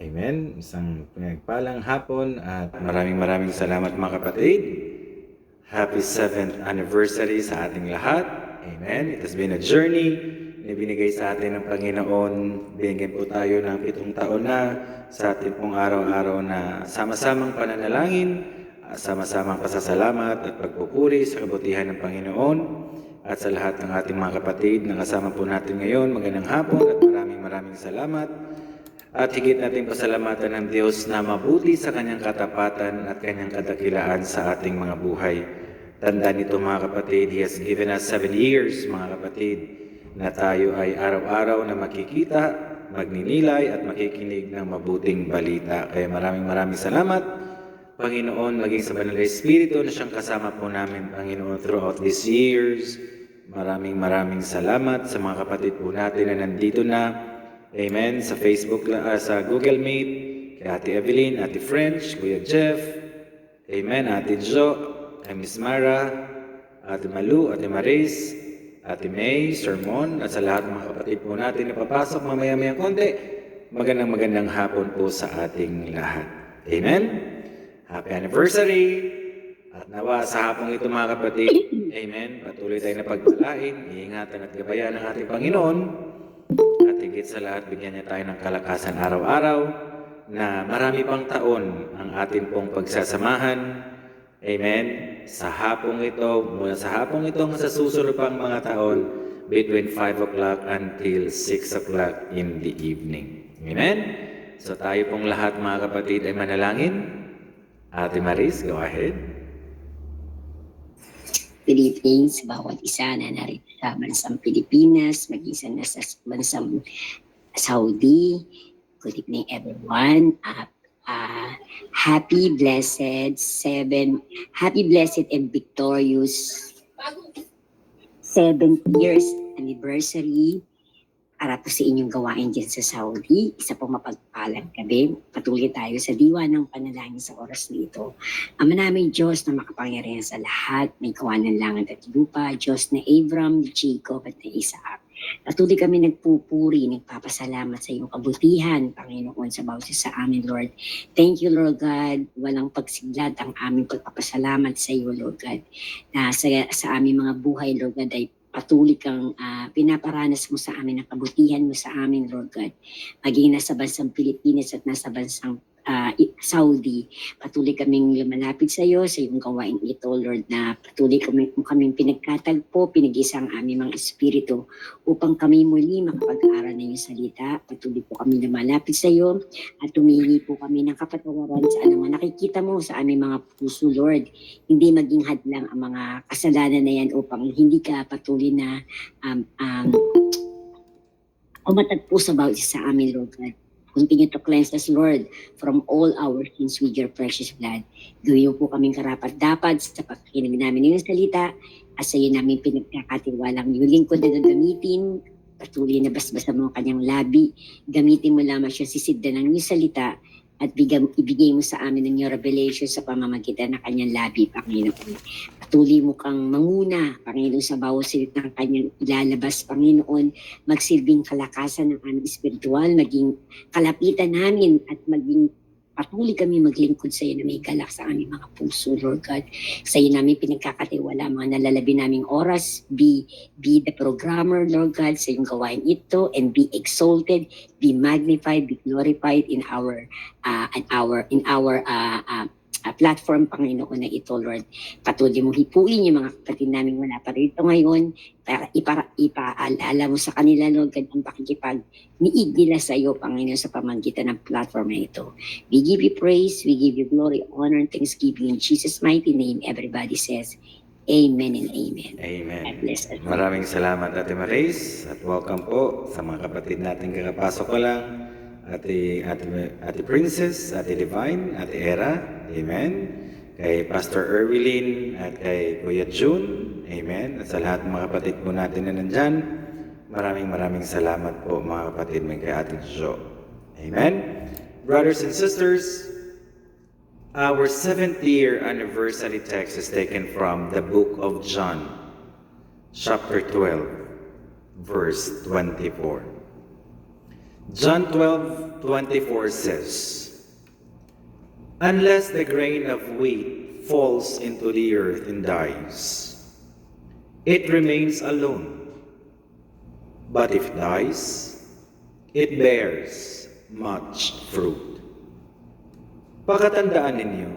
Amen. Isang pinagpalang hapon at maraming salamat mga kapatid. Happy 7th anniversary sa ating lahat. Amen. It has been a journey na binigay sa atin ng Panginoon. Binigyan po tayo ng 7 taon na sa ating pong araw-araw na sama-samang pananalangin, sama-samang pasasalamat at pagpupuri sa kabutihan ng Panginoon. At sa lahat ng ating mga kapatid na kasama po natin ngayon, magandang hapon at maraming salamat. At higit nating pasalamatan ng Diyos na mabuti sa kanyang katapatan at kanyang kadakilaan sa ating mga buhay. Tandaan nito mga kapatid, He has given us 7 years mga kapatid na tayo ay araw-araw na makikita, magninilay at makikinig ng mabuting balita. Kaya maraming salamat Panginoon, maging sa Banal na Espiritu na siyang kasama po namin Panginoon throughout these years. Maraming salamat sa mga kapatid po natin na nandito na. Amen. Sa Facebook, sa Google Meet, kay Ate Evelyn, Ate French, Kuya Jeff, Amen, Ate Jo, kay Miss Mara, Ate Malu, Ate Maris, Ate May, Sermon, at sa lahat ng mga kapatid po natin na papasok mamaya-maya konti, magandang hapon po sa ating lahat. Amen. Happy anniversary! At nawa sa hapong ito mga kapatid, Amen, patuloy tayo na pagpalain, iingatan at gabayan ng ating Panginoon. At higit sa lahat, bigyan niya tayo ng kalakasan araw-araw na marami pang taon ang atin pong pagsasamahan. Amen. Sa hapong ito, mula sa hapong ito hanggang sa susunod pang mga taon, between 5 o'clock until 6 o'clock in the evening. Amen. So tayo pong lahat mga kapatid ay manalangin. Ate Maris, go ahead. Philippines, bawat isa na narito sa bansang Pilipinas, mag-isa na sa bansang Saudi. Good evening everyone. Happy, blessed and victorious 7th years anniversary para po sa inyong gawain dyan sa Saudi. Isa pong mapagpalang gabi. Patuloy tayo sa diwa ng panalangin sa oras nito. Ama namin Diyos na makapangyarihan sa lahat, may gawa ng langit at lupa, Diyos na Abram, Jacob at na Isaac. Patuloy kami nagpupuri, nagpapasalamat sa iyong kabutihan, Panginoon, sa bawat isa sa amin, Lord. Thank you, Lord God. Walang pagsiglat ang aming pagpapasalamat sa iyo, Lord God. Na sa aming mga buhay, Lord God, ay patuloy kang pinaparanas mo sa amin ang kabutihan mo sa amin, Lord God. Maging nasa bansang Pilipinas at nasa bansang Saudi, patuloy kaming lumalapit sa iyo sa iyong gawain ito, Lord, na patuloy kaming pinagkatagpo, pinag-isa ang aming mga espiritu upang kami muli makapag-aral ng iyong salita. Patuloy po kami lumalapit sa iyo at tumingi po kami ng kapatawaran sa anumang nakikita mo sa aming mga puso, Lord. Hindi maging hadlang ang mga kasalanan na yan upang hindi ka patuloy na umatagpo sa bawat isa sa amin, Lord God. Continue to cleanse us, Lord, from all our sins with your precious blood. Gawin po kaming karapat-dapat sa pagkikinig namin ng salita at sa iyo namin pinagkakatiwalang yung lingkod na gagamitin. Patuloy na basbasa mo kanyang labi. Gamitin mo lamang siya sisiddan ng iyong salita at ibigay mo sa amin ng iyong revelation sa pamamagitan ng kanyang labi, Panginoon. Patuloy mo kang manguna, Panginoon, sa bawat salita ng kanyang ilalabas, Panginoon, magsilbing kalakasan ng aming espiritual, maging kalapitan namin at maging patuloy kami maglingkod sa iyo na may galak sa aming mga puso, Lord God. Sa iyo namin pinagkakatiwala mga nalalabi naming oras. Be the programmer, Lord God, sa iyong gawain ito, and be exalted, be magnified, be glorified in our platform, Panginoon, na ito, Lord. Patuloy mong hipuin yung mga kapatid namin wala pa rito ngayon para ipaalala mo sa kanila, Lord God, ang pakikipag-niig nila sa iyo, Panginoon, sa pamamagitan ng platform na ito. We give you praise, we give you glory, honor, and thanksgiving in Jesus' mighty name. Everybody says, Amen and Amen. Amen. God bless us. Maraming salamat, Ate Maris, at welcome po sa mga kapatid natin kakapasok ko lang. Ate Princess, Ate Divine, Ate Era, Amen. Kay Pastor Erwilin at kay Kuya June, Amen. At sa lahat ng mga kapatid po natin na nandyan, maraming salamat po mga kapatid mo kay Ate Jo. Amen. Brothers and sisters, our 7th year anniversary text is taken from the book of John, chapter 12, verse 24. John 12:24 says, "Unless the grain of wheat falls into the earth and dies, it remains alone. But if dies, it bears much fruit." Pakatandaan ninyo,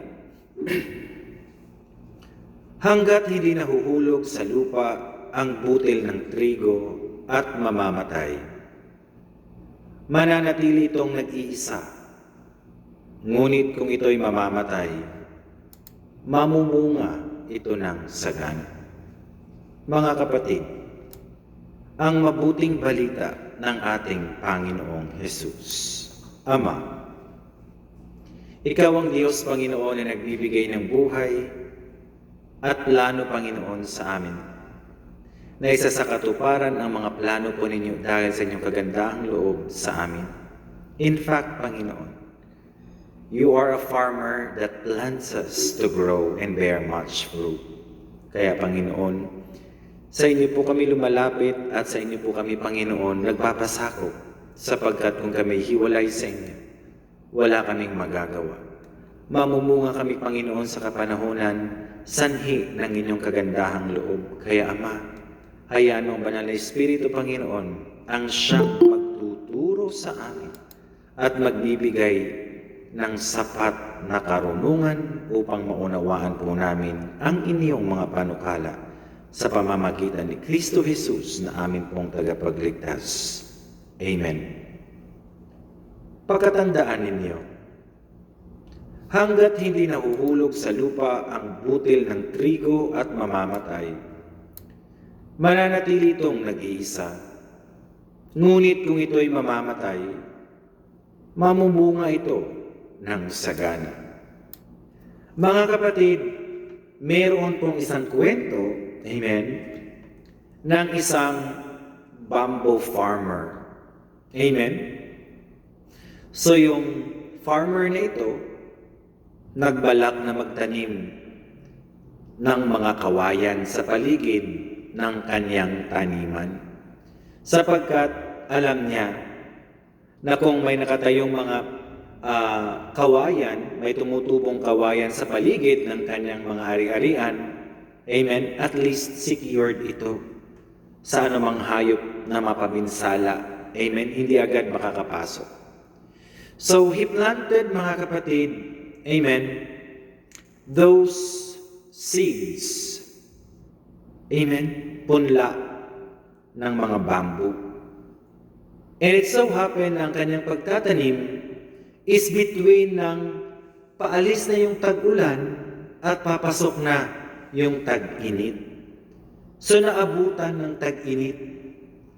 hanggat hindi nahuhulog sa lupa ang butil ng trigo at mamamatay, mananatili itong nag-iisa. Ngunit kung ito'y mamamatay, mamumunga ito ng sagana. Mga kapatid, ang mabuting balita ng ating Panginoong Hesus. Ama, Ikaw ang Diyos, Panginoon, na nagbibigay ng buhay at plano, Panginoon, sa amin, na isa sa katuparan ang mga plano po ninyo dahil sa inyong kagandahang loob sa amin. In fact, Panginoon, You are a farmer that plants us to grow and bear much fruit. Kaya, Panginoon, sa inyo po kami lumalapit at sa inyo po kami, Panginoon, nagpapasakop, sapagkat kung kami hiwalay sa inyo, wala kaming magagawa. Mamumunga kami, Panginoon, sa kapanahunan, sanhi ng inyong kagandahang loob. Kaya, Ama, hayaan mo ang banal na Espiritu, Panginoon, ang siyang magtuturo sa amin at magbibigay ng sapat na karunungan upang maunawaan po namin ang inyong mga panukala sa pamamagitan ni Kristo Jesus na amin pong tagapagligtas. Amen. Pagkatandaan ninyo, hanggat hindi nahuhulog sa lupa ang butil ng trigo at mamamatay, mananatili itong nag-iisa. Ngunit kung ito'y mamamatay, mamumunga ito ng sagana. Mga kapatid, meron pong isang kwento, amen, ng isang bamboo farmer. Amen? So yung farmer na ito, nagbalak na magtanim ng mga kawayan sa paligid ng kanyang taniman. Sapagkat alam niya na kung may nakatayong mga kawayan, may tumutubong kawayan sa paligid ng kanyang mga ari-arian, amen, at least secured ito sa anumang hayop na mapaminsala, amen, hindi agad makakapasok. So he planted, mga kapatid, amen, those seeds, amen, punla ng mga bamboo. And it so happened ang kanyang pagtatanim is between ng paalis na yung tag-ulan at papasok na yung tag-init. So naabutan ng tag-init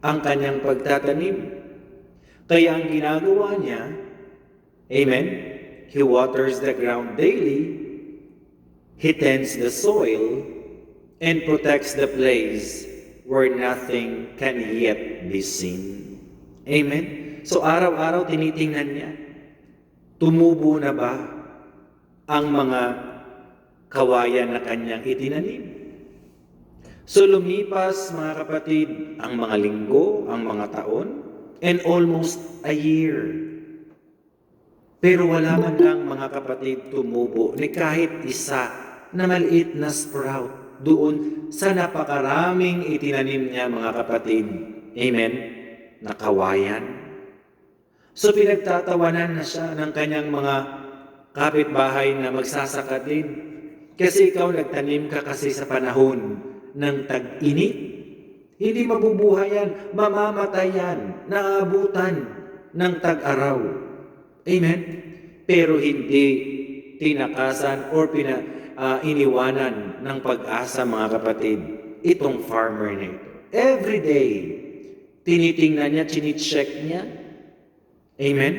ang kanyang pagtatanim. Kaya ang ginagawa niya, amen, he waters the ground daily, he tends the soil, and protects the place where nothing can yet be seen. Amen? So araw-araw tinitingnan niya, tumubo na ba ang mga kawayan na kanyang itinanim? So lumipas, mga kapatid, ang mga linggo, ang mga taon, and almost a year. Pero wala man lang, mga kapatid, tumubo ni kahit isa na maliit na sprout doon sa napakaraming itinanim niya, mga kapatid. Amen? Na kawayan. So pinagtatawanan na siya ng kanyang mga kapitbahay na magsasaka din. Kasi ikaw nagtanim ka kasi sa panahon ng tag-init. Hindi mabubuhay yan, mamamatay yan, naabutan ng tag-araw. Amen? Pero hindi tinakasan or iniwanan ng pag-asa, mga kapatid, itong farmer na ito. Every day, tinitingnan niya, chine-check niya. Amen?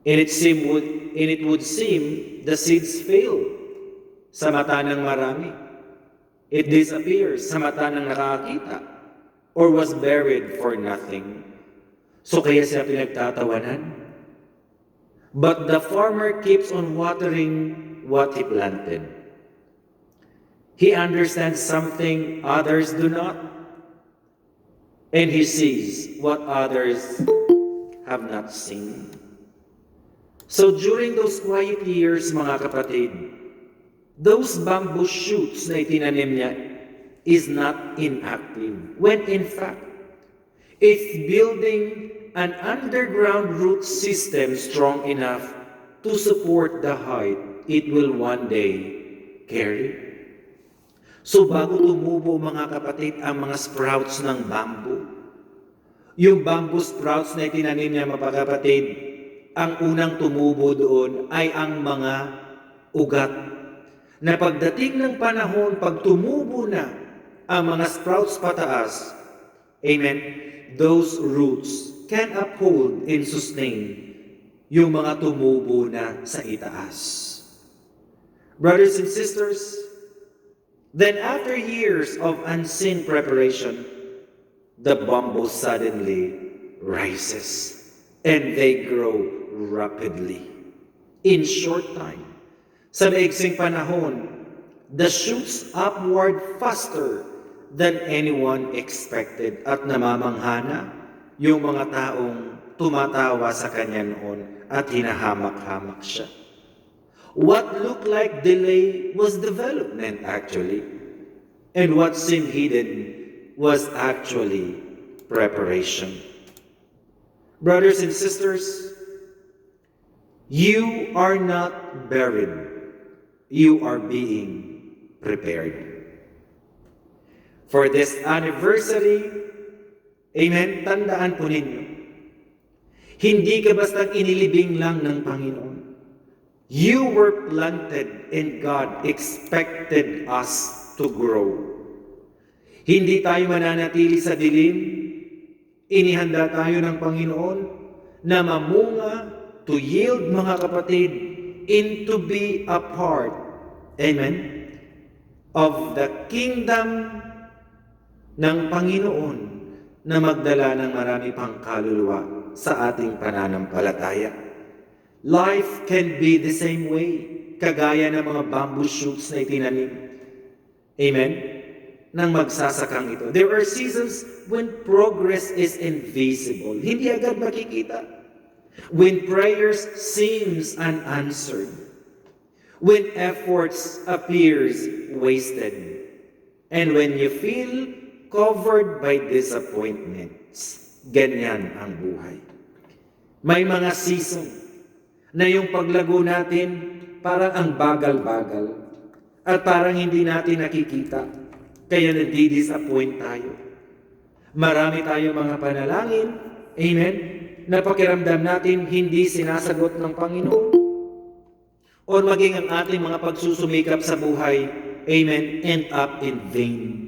And it would seem the seeds fail sa mata ng marami. It disappears sa mata ng nakakita or was buried for nothing. So kaya siya pinagtatawanan. But the farmer keeps on watering what he planted. He understands something others do not. And he sees what others have not seen. So during those quiet years, mga kapatid, those bamboo shoots na itinanim niya is not inactive. When in fact, it's building an underground root system strong enough to support the height it will one day carry. So bago tumubo mga kapatid ang mga sprouts ng bamboo, yung bamboo sprouts na itinanim niya mga kapatid, ang unang tumubo doon ay ang mga ugat. Na pagdating ng panahon, pag tumubo na ang mga sprouts pataas, amen, those roots can uphold and sustain yung mga tumubo na sa itaas. Brothers and sisters, then after years of unseen preparation, the bamboo suddenly rises and they grow rapidly. In short time, sa maiksing panahon, the shoots upward faster than anyone expected at namamanghana yung mga taong tumatawa sa kanya noon at hinahamak-hamak siya. What looked like delay was development actually. And what seemed hidden was actually preparation. Brothers and sisters, you are not buried. You are being prepared. For this anniversary, amen, tandaan po ninyo, hindi ka basta inilibing lang ng Panginoon. You were planted and God expected us to grow. Hindi tayo mananatili sa dilim. Inihanda tayo ng Panginoon na mamunga, to yield mga kapatid, into be a part, amen, of the kingdom ng Panginoon na magdala ng marami pang kaluluwa sa ating pananampalataya. Life can be the same way, kagaya ng mga bamboo shoots na itinanim. Amen? Nang magsasakang ito. There are seasons when progress is invisible. Hindi agad makikita. When prayers seems unanswered. When efforts appears wasted. And when you feel covered by disappointments. Ganyan ang buhay. May mga season na yung paglago natin parang ang bagal-bagal at parang hindi natin nakikita. Kaya nadi-disappoint tayo. Marami tayong mga panalangin, amen, na pakiramdam natin hindi sinasagot ng Panginoon. O maging ang ating mga pagsusumikap sa buhay, amen, end up in vain.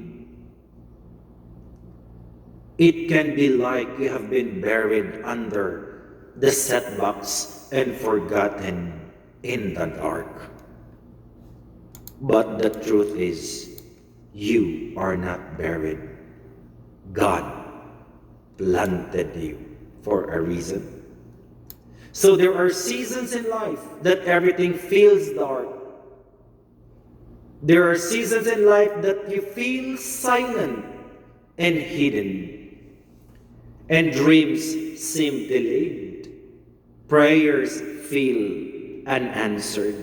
It can be like we have been buried under the setbacks and forgotten in the dark. But the truth is, you are not buried. God planted you for a reason. So there are seasons in life that everything feels dark. There are seasons in life that you feel silent and hidden. And dreams seem delayed. Prayers feel unanswered.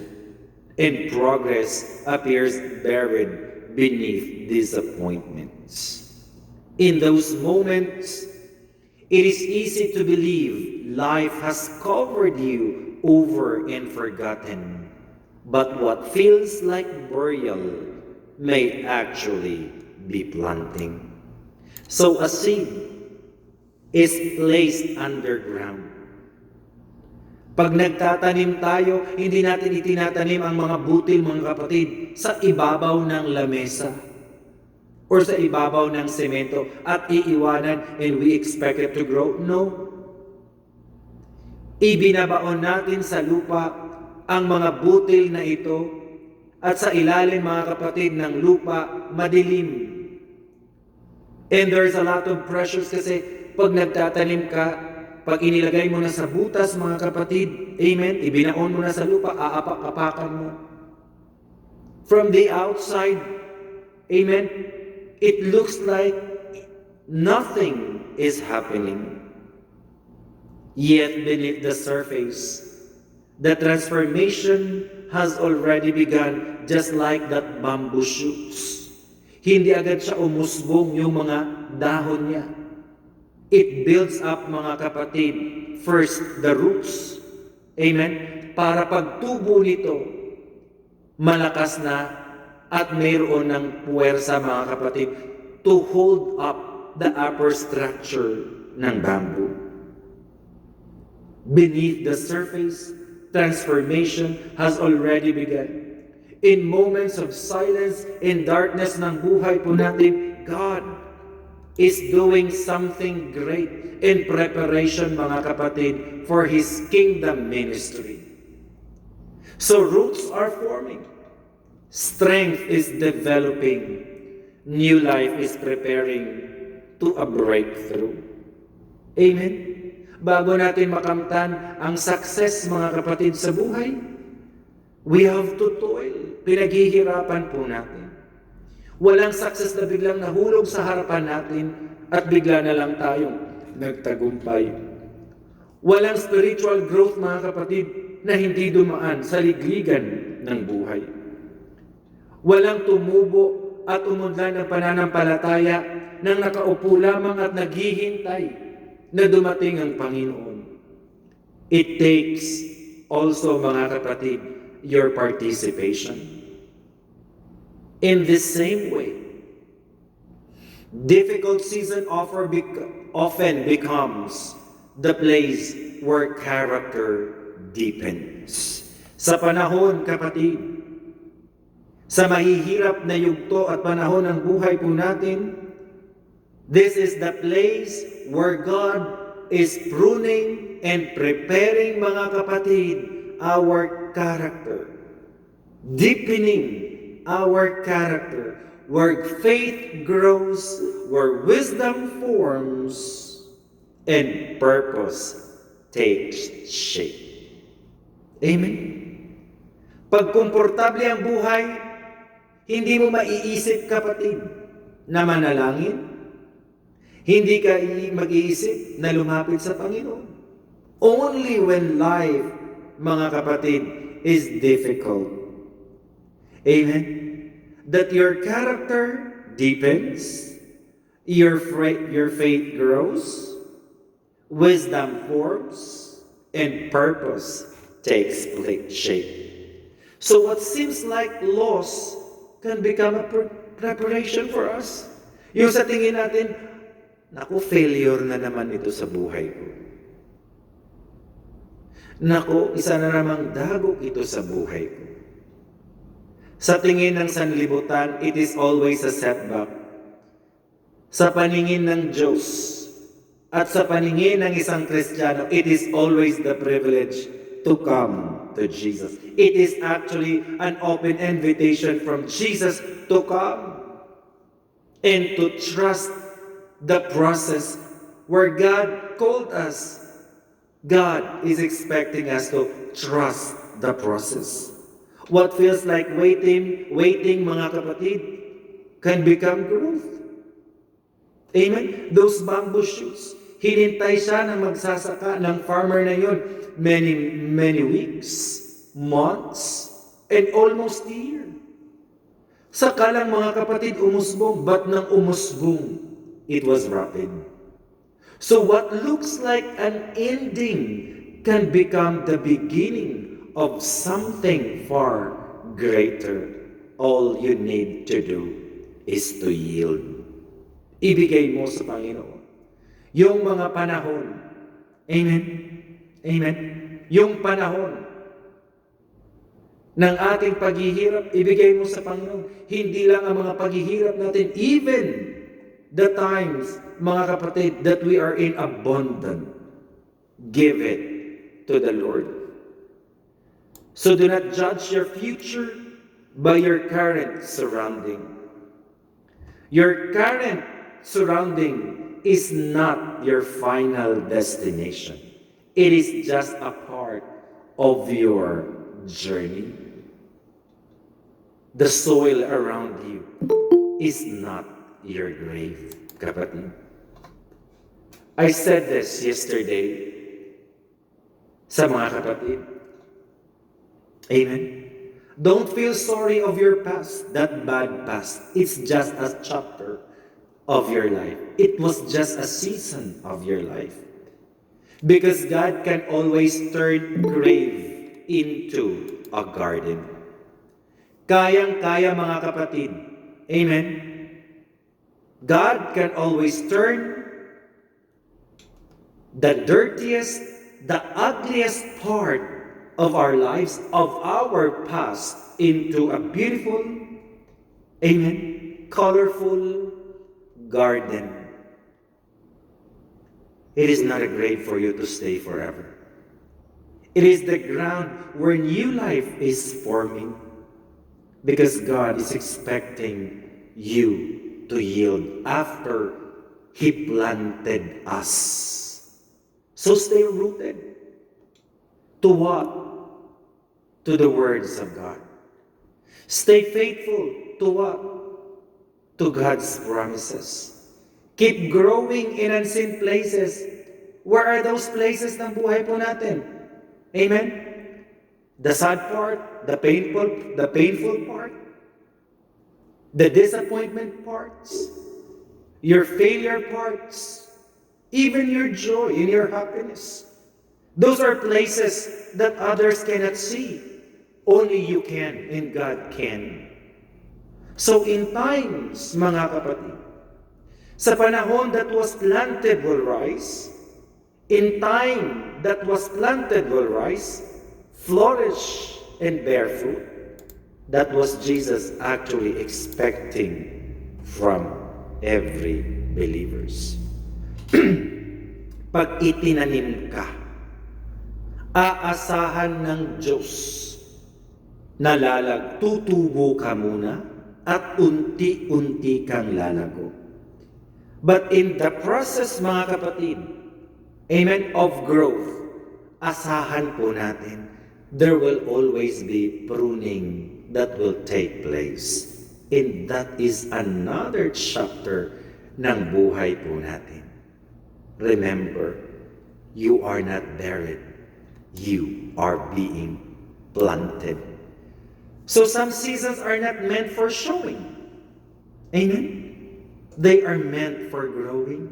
And progress appears buried beneath disappointments. In those moments, it is easy to believe life has covered you over and forgotten. But what feels like burial may actually be planting. So a seed is placed underground. Pag nagtatanim tayo, hindi natin itinatanim ang mga butil, mga kapatid, sa ibabaw ng lamesa or sa ibabaw ng semento at iiwanan and we expect it to grow. No. Ibinabaon natin sa lupa ang mga butil na ito at sa ilalim, mga kapatid, ng lupa, madilim. And there's a lot of pressures kasi pag nagtatanim ka, pag inilagay mo na sa butas, mga kapatid, amen, ibinaon mo na sa lupa, aapak-apakan mo. From the outside, amen, it looks like nothing is happening. Yet beneath the surface, the transformation has already begun, just like that bamboo shoots. Hindi agad siya umusbong yung mga dahon niya. It builds up, mga kapatid, first the roots. Amen? Para pagtubo nito, malakas na at mayroon ng puwersa, mga kapatid, to hold up the upper structure ng bamboo. Beneath the surface, transformation has already begun. In moments of silence and darkness ng buhay po natin, God is doing something great in preparation, mga kapatid, for His kingdom ministry. So roots are forming. Strength is developing. New life is preparing to a breakthrough. Amen? Bago natin makamtan ang success, mga kapatid, sa buhay, we have to toil. Pinaghihirapan po natin. Walang success na biglang nahulog sa harapan natin at bigla na lang tayong nagtagumpay. Walang spiritual growth, mga kapatid, na hindi dumaan sa ligligan ng buhay. Walang tumubo at umunlad ng pananampalataya nang nakaupo lamang at naghihintay na dumating ang Panginoon. It takes also, mga kapatid, your participation. In this same way, difficult season often becomes the place where character deepens. Sa panahon, kapatid, sa mahihirap na yugto at panahon ng buhay po natin, this is the place where God is pruning and preparing, mga kapatid, our character. Deepening our character. Where faith grows, where wisdom forms, and purpose takes shape. Amen? Pag komportable ang buhay, hindi mo maiisip, kapatid, na manalangin. Hindi ka mag-iisip na lumapit sa Panginoon. Only when life, mga kapatid, is difficult. Amen? That your character deepens, your faith grows, wisdom forms, and purpose takes shape. So what seems like loss can become a preparation for us. Yung sa tingin natin, naku, failure na naman ito sa buhay ko. Naku, isa na namang dagok ito sa buhay ko. Sa tingin ng sanlibutan, it is always a setback. Sa paningin ng Diyos at sa paningin ng isang Kristiyano, it is always the privilege to come to Jesus. It is actually an open invitation from Jesus to come and to trust the process where God called us. God is expecting us to trust the process. What feels like waiting, mga kapatid, can become growth. Amen? Those bamboo shoots, hinintay siya ng magsasaka ng farmer na yun many weeks, months, and almost a year. Saka lang, mga kapatid, umusbong, but nang umusbong, it was rapid. So what looks like an ending can become the beginning of something far greater. All you need to do is to yield. Ibigay mo sa Panginoon yung mga panahon. Amen? Amen? Yung panahon ng ating paghihirap, ibigay mo sa Panginoon. Hindi lang ang mga paghihirap natin, even the times, mga kapatid, that we are in abundance, give it to the Lord. So do not judge your future by your current surrounding. Your current surrounding is not your final destination. It is just a part of your journey. The soil around you is not your grave, kapatid. I said this yesterday. sa mga kapatid. Amen? Don't feel sorry of your past, that bad past. It's just a chapter of your life. It was just a season of your life. Because God can always turn grave into a garden. Kayang-kaya mga kapatid. Amen? God can always turn the dirtiest, the ugliest part of our lives, of our past, into a beautiful, amen, colorful garden. It is not a grave for you to stay forever. It is the ground where new life is forming, because God is expecting you to yield after He planted us. So stay rooted. To what? To the words of God. Stay faithful to what? To God's promises. Keep growing in unseen places. Where are those places ng buhay po natin? Amen? The sad part, the painful part, the disappointment parts, your failure parts, even your joy and your happiness. Those are places that others cannot see. Only you can and God can. So in times, mga kapatid, sa panahon that was planted will rise, in time that was planted will rise, flourish and bear fruit. That was Jesus actually expecting from every believers. Pag itinanim ka, aasahan ng Diyos na tutubo ka muna at unti-unti kang lalago. But in the process, mga kapatid, amen, of growth, asahan po natin, there will always be pruning that will take place. And that is another chapter ng buhay po natin. Remember, you are not buried. You are being planted. So some seasons are not meant for showing. Amen? They are meant for growing.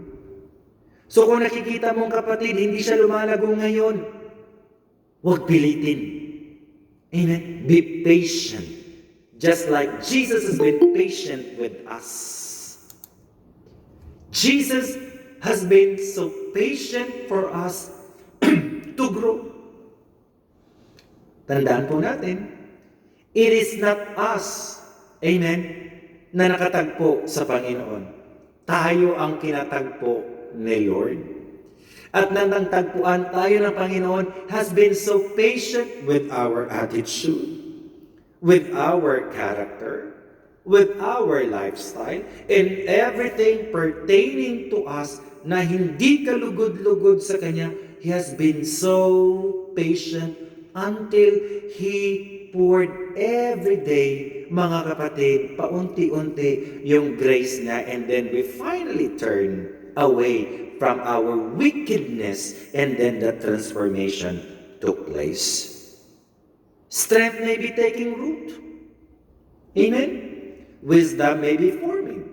So kung nakikita mong kapatid, hindi siya lumalago ngayon, huwag pilitin. Amen? Be patient. Just like Jesus has been patient with us. Jesus has been so patient for us to grow. Tandaan po natin, it is not us, amen, na nakatagpo sa Panginoon. Tayo ang kinatagpo ni Lord. At nang tagpuan tayo ng Panginoon has been so patient with our attitude, with our character, with our lifestyle, and everything pertaining to us na hindi kalugod-lugod sa Kanya. He has been so patient until He poured every day, mga kapatid, paunti-unti yung grace niya, and then we finally turn away from our wickedness, and then the transformation took place. Strength may be taking root. Amen? Wisdom may be forming.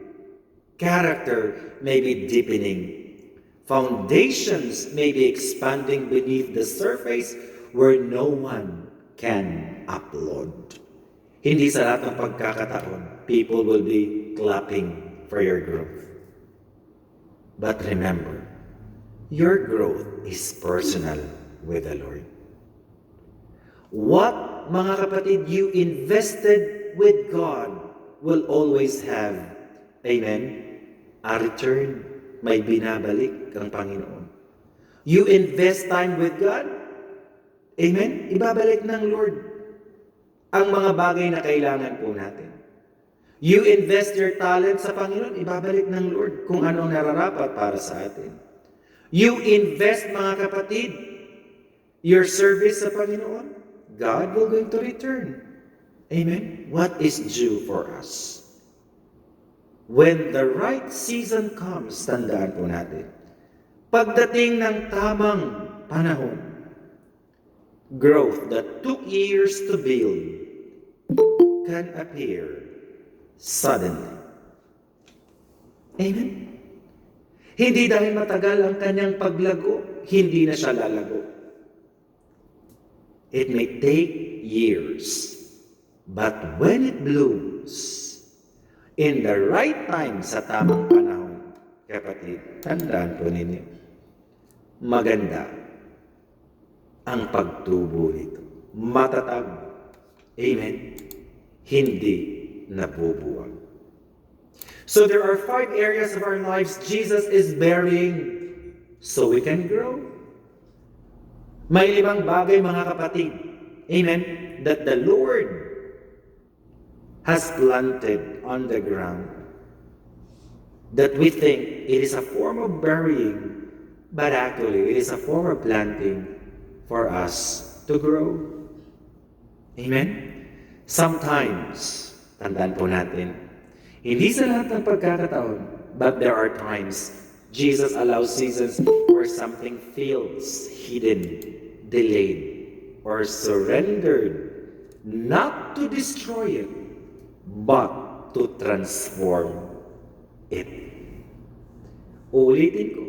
Character may be deepening. Foundations may be expanding beneath the surface where no one can upload. Hindi sa lahat ng pagkakataon, people will be clapping for your growth. But remember, your growth is personal with the Lord. What, mga kapatid, you invested with God will always have, amen, a return. May binabalik ang Panginoon. You invest time with God, amen, ibabalik ng Lord ang mga bagay na kailangan po natin. You invest your talent sa Panginoon, ibabalik ng Lord kung anong nararapat para sa atin. You invest, mga kapatid, your service sa Panginoon, God will going to return. Amen? What is due for us? When the right season comes, tandaan po natin, pagdating ng tamang panahon, Growth that took years to build can appear suddenly. Amen? Hindi dahil matagal ang kanyang paglago, hindi na siya lalago. It may take years, but when it blooms, in the right time, sa tamang panahon, kapatid, tandaan po ninyo, maganda ang pagtubo nito. Matatag. Amen? Hindi nabubuwag. So there are 5 areas of our lives Jesus is burying so we can grow. May 5 bagay, mga kapatid, amen, that the Lord has planted on the ground that we think it is a form of burying, but actually it is a form of planting for us to grow. Amen? Sometimes, tandaan po natin, hindi sa lahat ng pagkakataon, but there are times Jesus allows seasons where something feels hidden, delayed, or surrendered, not to destroy it, but to transform it. Uulitin ko.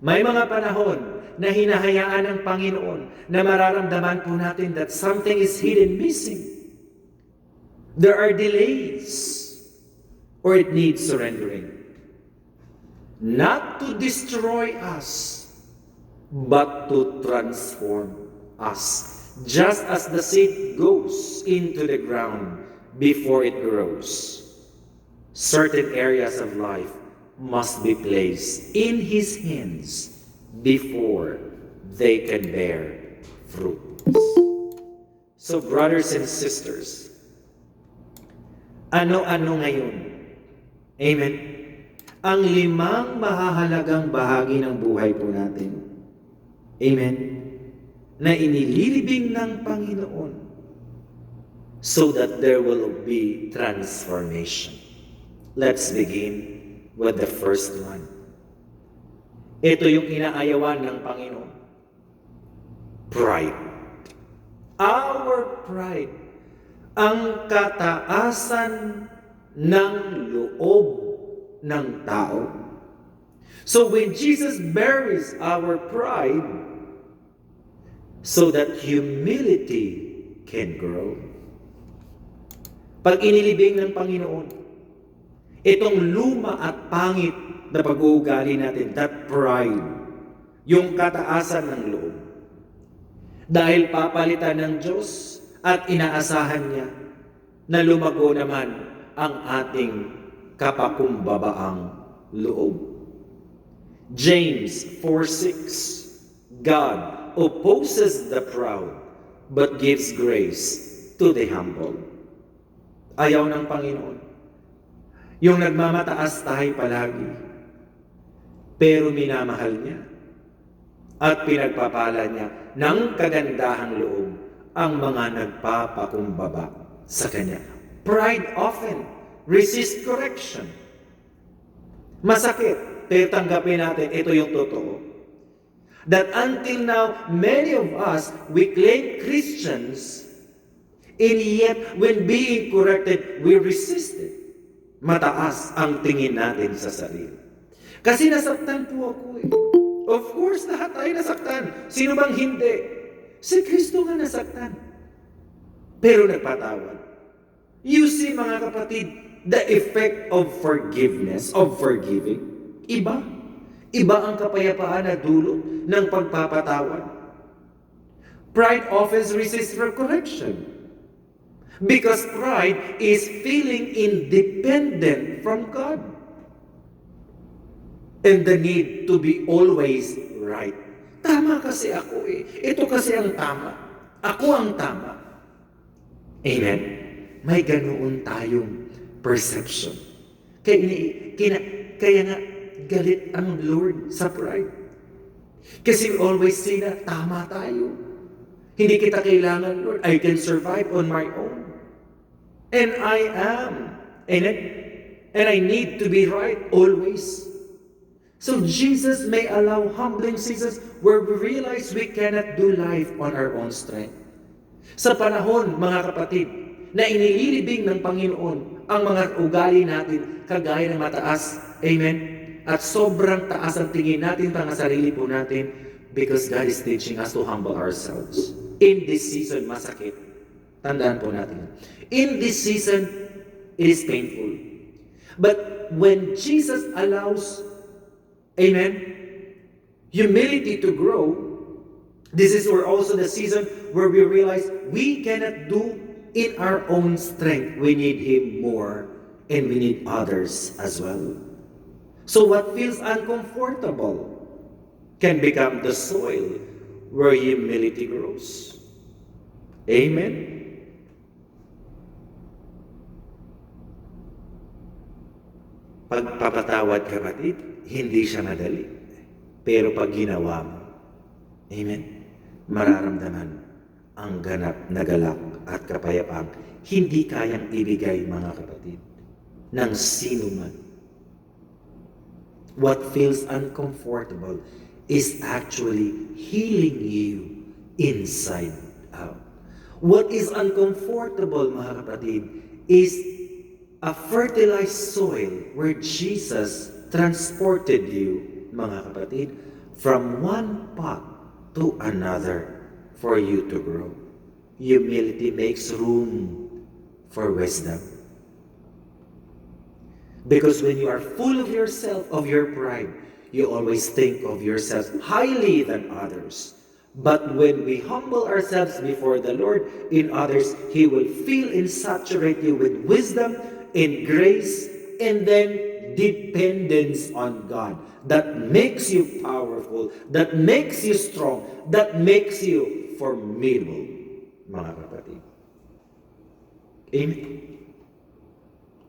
May mga panahon na hinahayaan ng Panginoon na mararamdaman po natin that something is hidden, missing. There are delays, or it needs surrendering. Not to destroy us, but to transform us. Just as the seed goes into the ground before it grows, certain areas of life must be placed in His hands before they can bear fruit. So brothers and sisters, ano-ano ngayon? Amen? Ang 5 mahahalagang bahagi ng buhay po natin. Amen? Na inililibing ng Panginoon so that there will be transformation. Let's begin with the first one. Ito yung inaayawan ng Panginoon. Pride. Our pride. Ang kataasan ng loob ng tao. So when Jesus buries our pride, so that humility can grow. Pag inilibing ng Panginoon, itong luma at pangit na pag-uugali natin, that pride, yung kataasan ng loob, dahil papalitan ng Diyos at inaasahan niya na lumago naman ang ating kapakumbabaang loob. James 4:6, God opposes the proud, but gives grace to the humble. Ayaw ng Panginoon. Yung nagmamataas tayo palagi, pero minamahal niya at pinagpapala niya ng kagandahang loob ang mga nagpapakumbaba sa Kanya. Pride often resists correction. Masakit, pero tanggapin natin, ito yung totoo. That until now, many of us, we claim Christians, and yet when being corrected, we resist it. Mataas ang tingin natin sa sarili. Kasi nasaktan po ako eh. Of course, lahat tayo nasaktan. Sino bang hindi? Si Kristo nga nasaktan. Pero nagpatawad. You see, mga kapatid, the effect of forgiveness, of forgiving, iba. Iba ang kapayapaan na dulot ng pagpapatawad. Pride often resists for correction. Because pride is feeling independent from God. And the need to be always right. Tama kasi ako eh. Ito kasi ang tama. Ako ang tama. Amen? May ganoon tayong perception. Kaya nga, galit ang Lord sa pride. Kasi we always say na tama tayo. Hindi kita kailangan, Lord. I can survive on my own. And I am. And I need to be right always. So Jesus may allow humbling seasons where we realize we cannot do life on our own strength. Sa panahon, mga kapatid, na inililibing ng Panginoon ang mga ugali natin kagaya ng mataas. Amen? At sobrang taas ang tingin natin sa sarili po natin because God is teaching us to humble ourselves. In this season, masakit. Tandaan po natin. In this season, it is painful. But when Jesus allows, amen, humility to grow, this is where also the season where we realize we cannot do in our own strength. We need Him more and we need others as well. So what feels uncomfortable can become the soil where humility grows. Amen? Pagpapatawad, kapatid, hindi siya madali. Pero pag ginawa mo, amen, mararamdaman ang ganap na galak at kapayapaan hindi kayang ibigay, mga kapatid, ng sino man. What feels uncomfortable is actually healing you inside out. What is uncomfortable, mga kapatid, is a fertilized soil where Jesus transported you, mga kapatid, from one pot to another for you to grow. Humility makes room for wisdom. Because when you are full of yourself, of your pride, you always think of yourself highly than others. But when we humble ourselves before the Lord in others, He will fill and saturate you with wisdom and grace, and then dependence on God. That makes you powerful, that makes you strong, that makes you formidable, mga kapatid. Amen.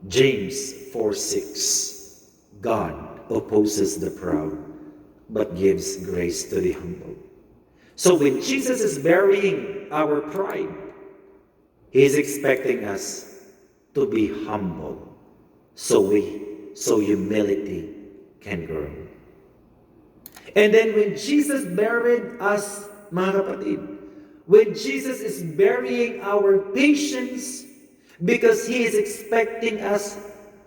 James 4:6. God opposes the proud, but gives grace to the humble. So when Jesus is burying our pride, He is expecting us to be humble, so humility can grow. And then when Jesus buried us, mga kapatid, when Jesus is burying our patience, because He is expecting us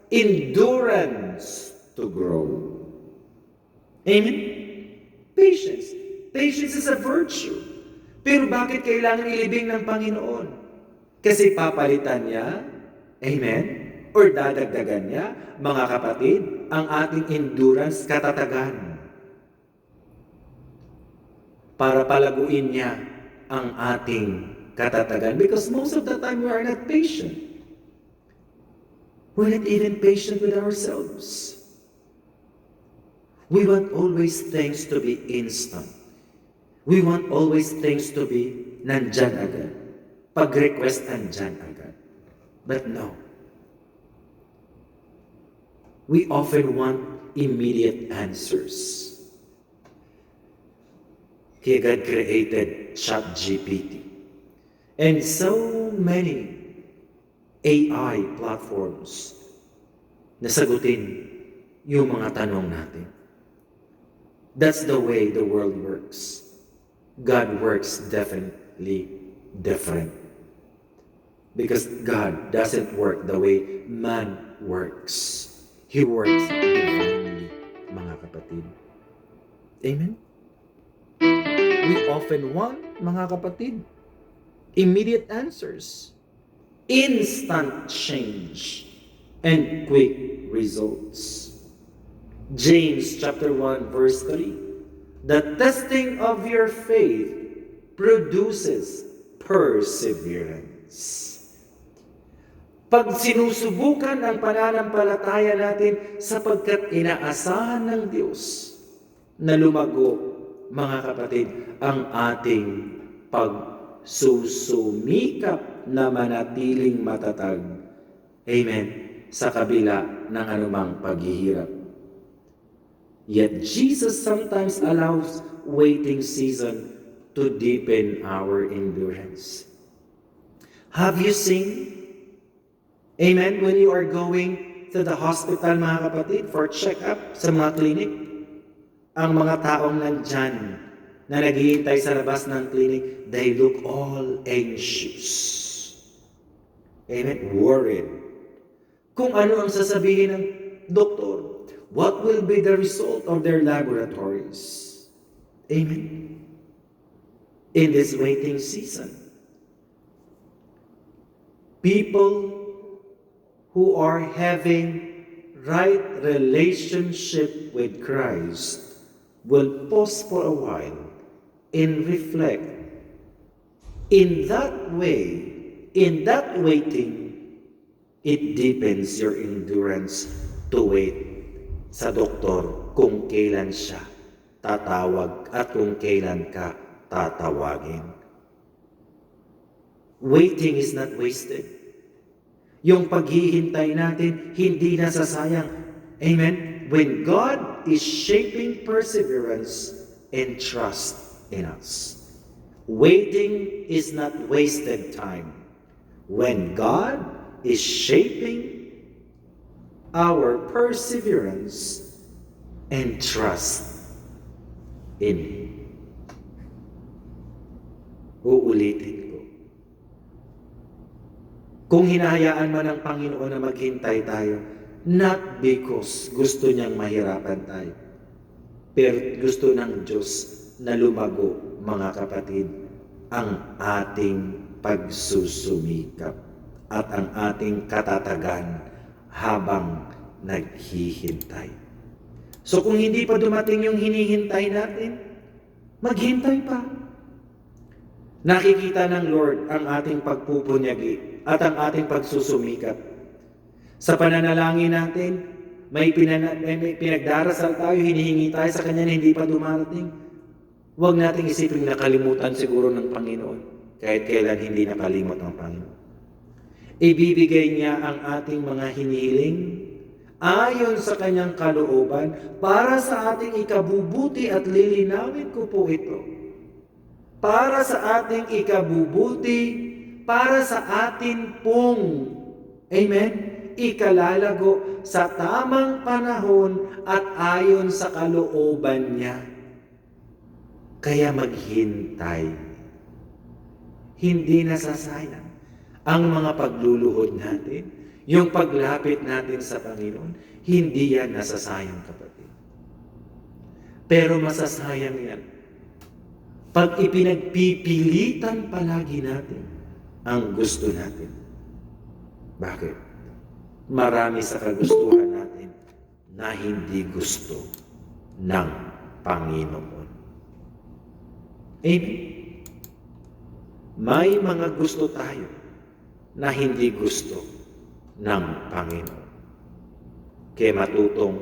endurance to grow. Amen? Patience. Patience is a virtue. Pero bakit kailangan ilibing ng Panginoon? Kasi papalitan niya, amen, or dadagdagan niya, mga kapatid, ang ating endurance, katatagan. Para palaguin niya ang ating katatagan. Because most of the time we are not patient. We're not even patient with ourselves. We want always things to be instant. We want always things to be nandyan agad. Pag-request nandyan agad. But no. We often want immediate answers. Kaya God created ChatGPT. And so many AI platforms na sagutin yung mga tanong natin. That's the way the world works. God works definitely different. Because God doesn't work the way man works. He works divinely, mga kapatid. Amen? We often want, mga kapatid, immediate answers, instant change, and quick results. James chapter 1 verse 3. The testing of your faith produces perseverance. Pag sinusubukan ang pananampalataya natin sapagkat inaasahan ng Diyos na lumago, mga kapatid, ang ating pagsusumikap na manatiling matatag. Amen. Sa kabila ng anumang paghihirap. Yet Jesus sometimes allows waiting season to deepen our endurance. Have you seen, amen, when you are going to the hospital, mga kapatid, for check-up sa mga clinic, ang mga taong nandyan na naghihintay sa labas ng clinic, they look all anxious. Amen? Worried. Kung ano ang sasabihin ng doktor, what will be the result of their laboratories? Amen? In this waiting season, people who are having right relationship with Christ will pause for a while and reflect. In that way, in that waiting, it deepens your endurance to wait sa doktor kung kailan siya tatawag at kung kailan ka tatawagin. Waiting is not wasted. Yung paghihintay natin, hindi nasasayang. Amen? When God is shaping perseverance and trust in us. Waiting is not wasted time. When God is shaping our perseverance and trust in Him. Uulitin ko. Kung hinahayaan man ng Panginoon na maghintay tayo, not because gusto niyang mahirapan tayo, pero gusto ng Diyos na lumago, mga kapatid, ang ating pagsusumikap at ang ating katatagan habang naghihintay. So kung hindi pa dumating yung hinihintay natin, maghintay pa. Nakikita ng Lord ang ating pagpupunyagi at ang ating pagsusumikap. Sa pananalangin natin, may pinagdarasal tayo, hinihingi tayo sa Kanya na hindi pa dumarating. Huwag nating isipin nakalimutan siguro ng Panginoon, kahit kailan hindi nakalimot ng Panginoon. Ibibigay niya ang ating mga hinihiling ayon sa Kanyang kalooban para sa ating ikabubuti at lilinawin ko po ito. Para sa ating ikabubuti, para sa atin pong, amen, ikalalago sa tamang panahon at ayon sa kalooban niya. Kaya maghintay. Hindi nasasayang ang mga pagluluhod natin, yung paglapit natin sa Panginoon, hindi yan nasasayang, kapatid. Pero masasayang yan pag ipinagpipilitan palagi natin ang gusto natin. Bakit? Marami sa kagustuhan natin na hindi gusto ng Panginoon. Amen? May mga gusto tayo na hindi gusto ng Panginoon. Kaya matutong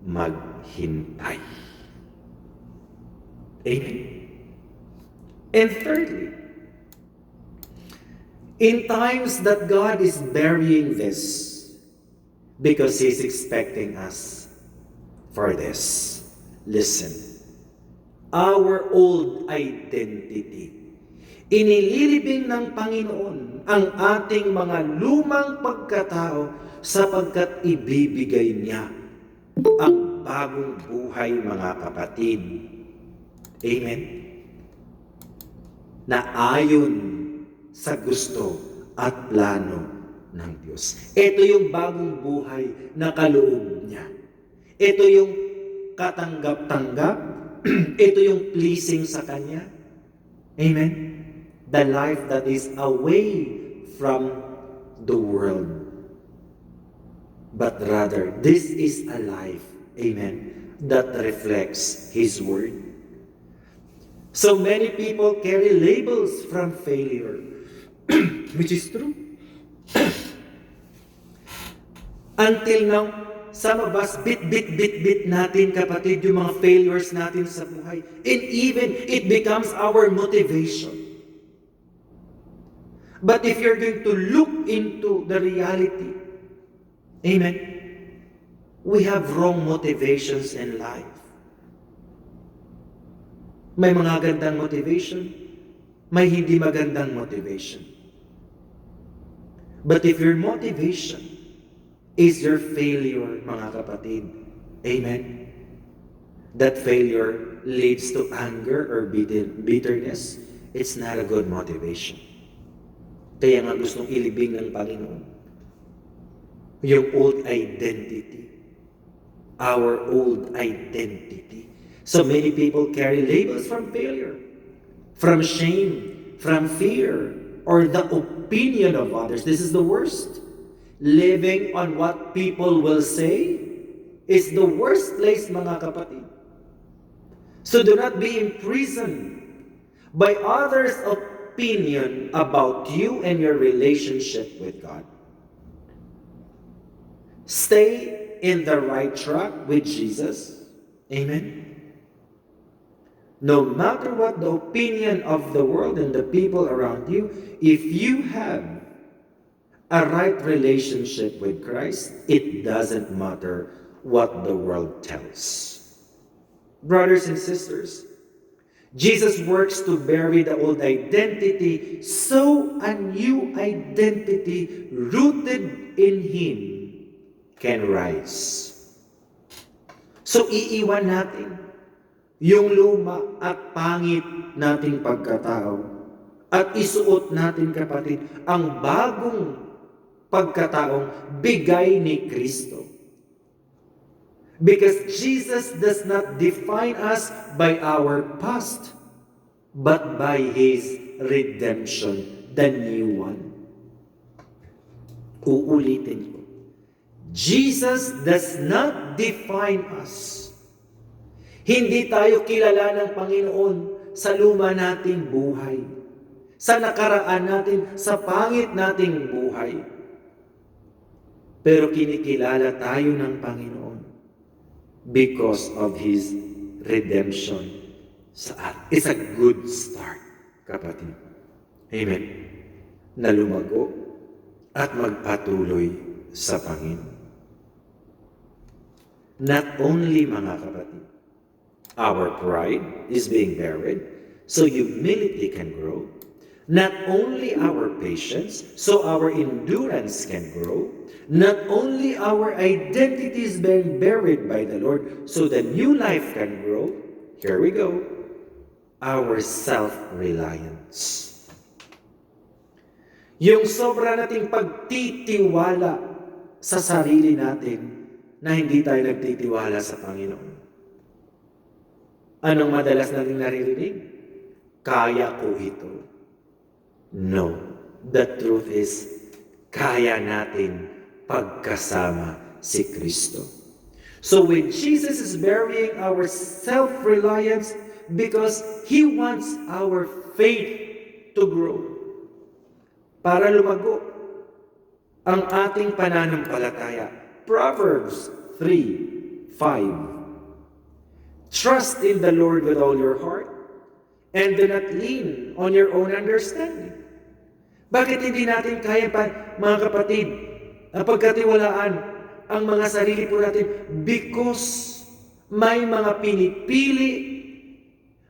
maghintay. Amen? And thirdly, in times that God is burying this, because He's expecting us for this. Listen, our old identity. Inililibing ng Panginoon ang ating mga lumang pagkatao sapagkat ibibigay niya ang bagong buhay, mga kapatid. Amen? Na ayon sa gusto at plano ng Diyos. Ito yung bagong buhay na kaloob niya. Ito yung katanggap-tanggap. Ito yung pleasing sa Kanya. Amen? The life that is away from the world. But rather, this is a life, amen, that reflects His Word. So many people carry labels from failure, which is true. Until now, some of us bit natin, kapatid, yung mga failures natin sa buhay. And even it becomes our motivation. But if you're going to look into the reality, amen, we have wrong motivations in life. May mga gandang motivation, may hindi magandang motivation. But if your motivation is your failure, mga kapatid, amen, that failure leads to anger or bitterness, it's not a good motivation. Kaya nga gustong ilibing ng Panginoon yung old identity. Our old identity. So many people carry labels from failure, from shame, from fear, or the opinion of others. This is the worst. Living on what people will say is the worst place, mga kapatid. So do not be imprisoned by others' opinion about you and your relationship with God. Stay in the right track with Jesus. Amen. No matter what the opinion of the world and the people around you, if you have a right relationship with Christ, it doesn't matter what the world tells. Brothers and sisters, Jesus works to bury the old identity so a new identity rooted in Him can rise. So iiwan natin yung luma at pangit nating pagkatao at isuot natin, kapatid, ang bagong pagkataong bigay ni Kristo. Because Jesus does not define us by our past, but by His redemption, the new one. Uulitin ko. Jesus does not define us. Hindi tayo kilala ng Panginoon sa luma nating buhay, sa nakaraan natin, sa pangit nating buhay. Pero kinikilala tayo ng Panginoon because of His redemption sa atin. It's a good start, kapatid. Amen. Na lumago at magpatuloy sa Panginoon. Not only, mga kapatid, our pride is being buried, so humility can grow. Not only our patience, so our endurance can grow. Not only our identity is being buried by the Lord, so the new life can grow. Here we go. Our self-reliance. Yung sobra nating pagtitiwala sa sarili natin na hindi tayo nagtitiwala sa Panginoon. Anong madalas nating naririnig? Kaya ko ito. No. The truth is, kaya natin pagkasama si Kristo. So when Jesus is burying our self-reliance because He wants our faith to grow. Para lumago ang ating pananampalataya. Proverbs 3:5. Trust in the Lord with all your heart and do not lean on your own understanding. Bakit hindi natin kaya pa, mga kapatid, pagkatiwalaan ang mga sarili po natin? Because may mga pinipili,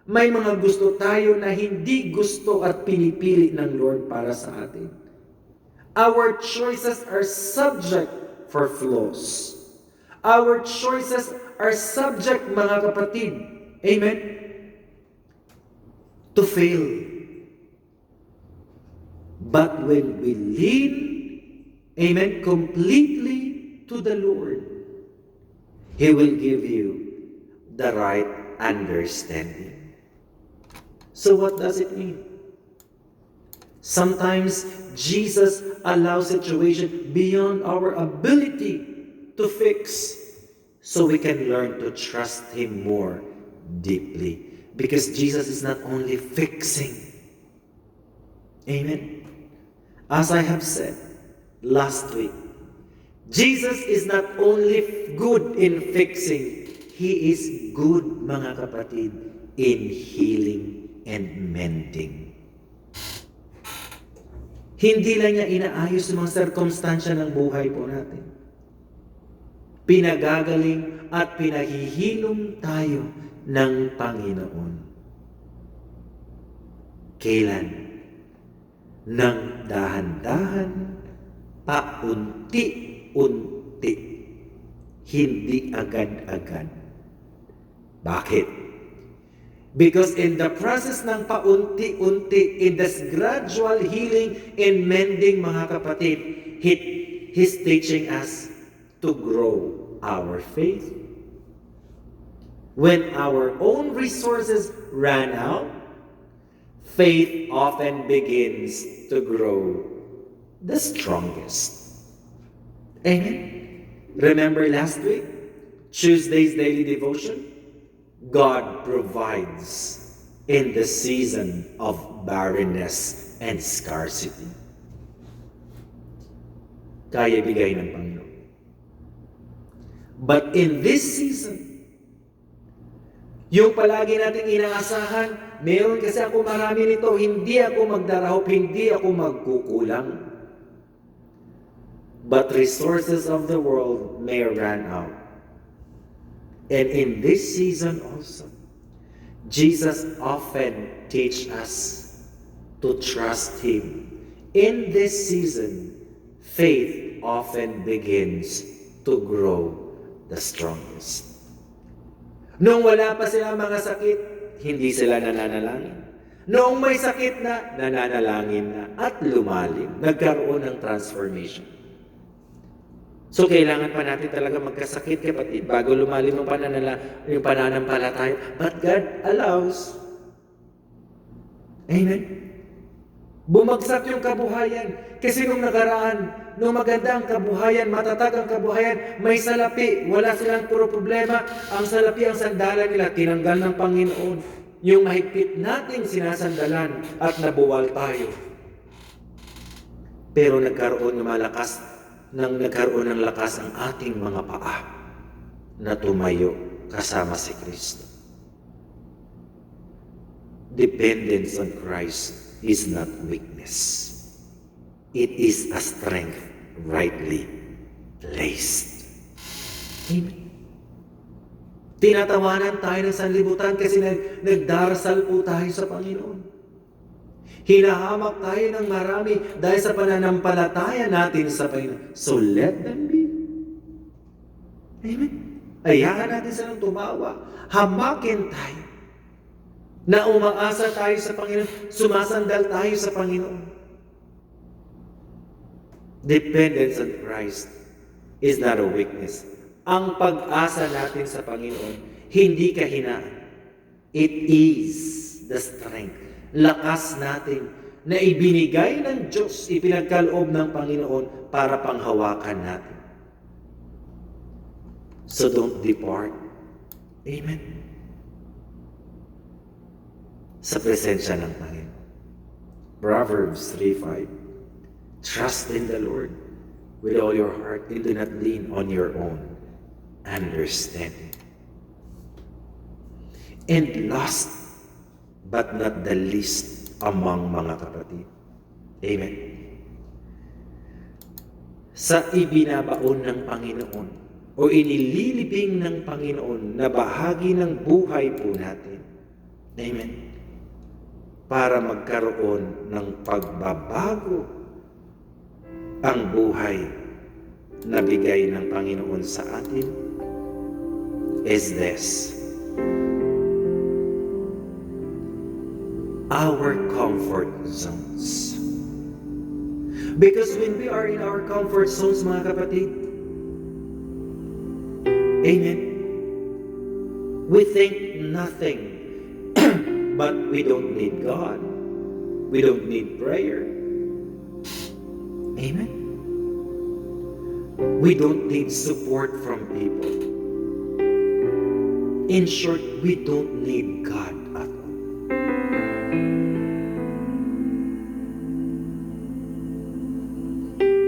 may mga gusto tayo na hindi gusto at pinipili ng Lord para sa atin. Our choices are subject for flaws. Our choices are subject, mga kapatid, amen, to fail. But when we lean, amen, completely to the Lord, He will give you the right understanding. So what does it mean? Sometimes Jesus allows situation beyond our ability to fix so we can learn to trust Him more deeply. Because Jesus is not only fixing. Amen. As I have said last week, Jesus is not only good in fixing, He is good, mga kapatid, in healing and mending. Hindi lang niya inaayos yung mga sirkumstansya ng buhay po natin. Pinagagaling at pinahihilom tayo ng Panginoon. Kailan? Nang dahan-dahan, paunti-unti, hindi agad-agad. Bakit? Because in the process ng paunti-unti, in this gradual healing and mending, mga kapatid, He's teaching us to grow our faith. When our own resources ran out, faith often begins to grow the strongest. Amen. Remember last week, Tuesday's daily devotion? God provides in the season of barrenness and scarcity. Kaya bigay ng Panginoon. But in this season, yung palagi nating inaasahan, meron kasi ako marami nito, hindi ako magdarahop, hindi ako magkukulang. But resources of the world may run out. And in this season also, Jesus often teaches us to trust Him. In this season, faith often begins to grow the strongest. Noong wala pa silang mga sakit, hindi sila nananalangin. Noong may sakit na, nananalangin na at lumalim. Nagkaroon ng transformation. So, kailangan pa natin talaga magkasakit, kapatid, bago lumalim yung pananampalataya. But God allows. Amen? Bumagsak yung kabuhayan. Kasi nung nakaraan, nung maganda ang kabuhayan, matatag ang kabuhayan, may salapi, wala silang puro problema. Ang salapi, ang sandalan nila, tinanggal ng Panginoon. Yung mahigpit nating sinasandalan at nabuwal tayo. Pero nagkaroon ng lakas ang ating mga paa na tumayo kasama si Kristo. Dependence on Christ is not weakness. It is a strength rightly placed. Amen. Tinatawanan tayo ng sanlibutan kasi nagdarasal po tayo sa Panginoon. Hinahamak tayo ng marami dahil sa pananampalataya natin sa Panginoon. So let them be. Amen. Ayahan natin silang tumawa. Hamakin tayo. Na umaasa tayo sa Panginoon. Sumasandal tayo sa Panginoon. Dependence on Christ is not a weakness. Ang pag-asa natin sa Panginoon, hindi kahinaan. It is the strength. Lakas natin na ibinigay ng Diyos, ipinagkaloob ng Panginoon para panghawakan natin. So don't depart. Amen. Sa presensya ng Panginoon. Proverbs 3:5. Trust in the Lord with all your heart and do not lean on your own understanding. And last but not the least among mga kapatid. Amen. Sa ibinabaon ng Panginoon o inililibing ng Panginoon na bahagi ng buhay po natin. Amen. Para magkaroon ng pagbabago ang buhay na bigay ng Panginoon sa atin is this. Our comfort zones. Because when we are in our comfort zones, mga kapatid, amen, we think nothing, but we don't need God. We don't need prayer. Amen. We don't need support from people. In short, we don't need God at all.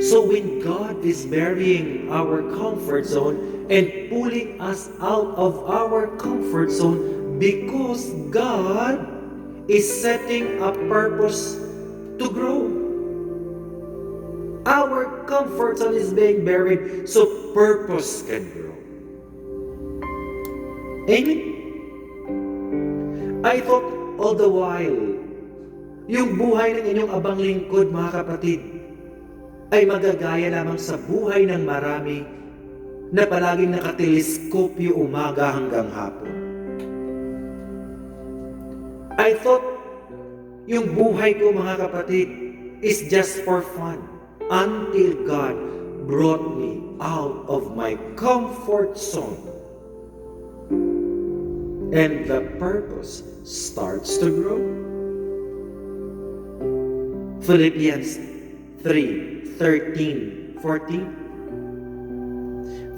So when God is burying our comfort zone and pulling us out of our comfort zone because God is setting a purpose to grow. Our comfort zone is being buried so purpose can grow. Amen? I thought all the while, yung buhay ng inyong abang lingkod, mga kapatid, ay magagaya lamang sa buhay ng marami na palaging nakateleskopyo umaga hanggang hapon. I thought yung buhay ko, mga kapatid, is just for fun until God brought me out of my comfort zone. And the purpose starts to grow. Philippians 3:13-14.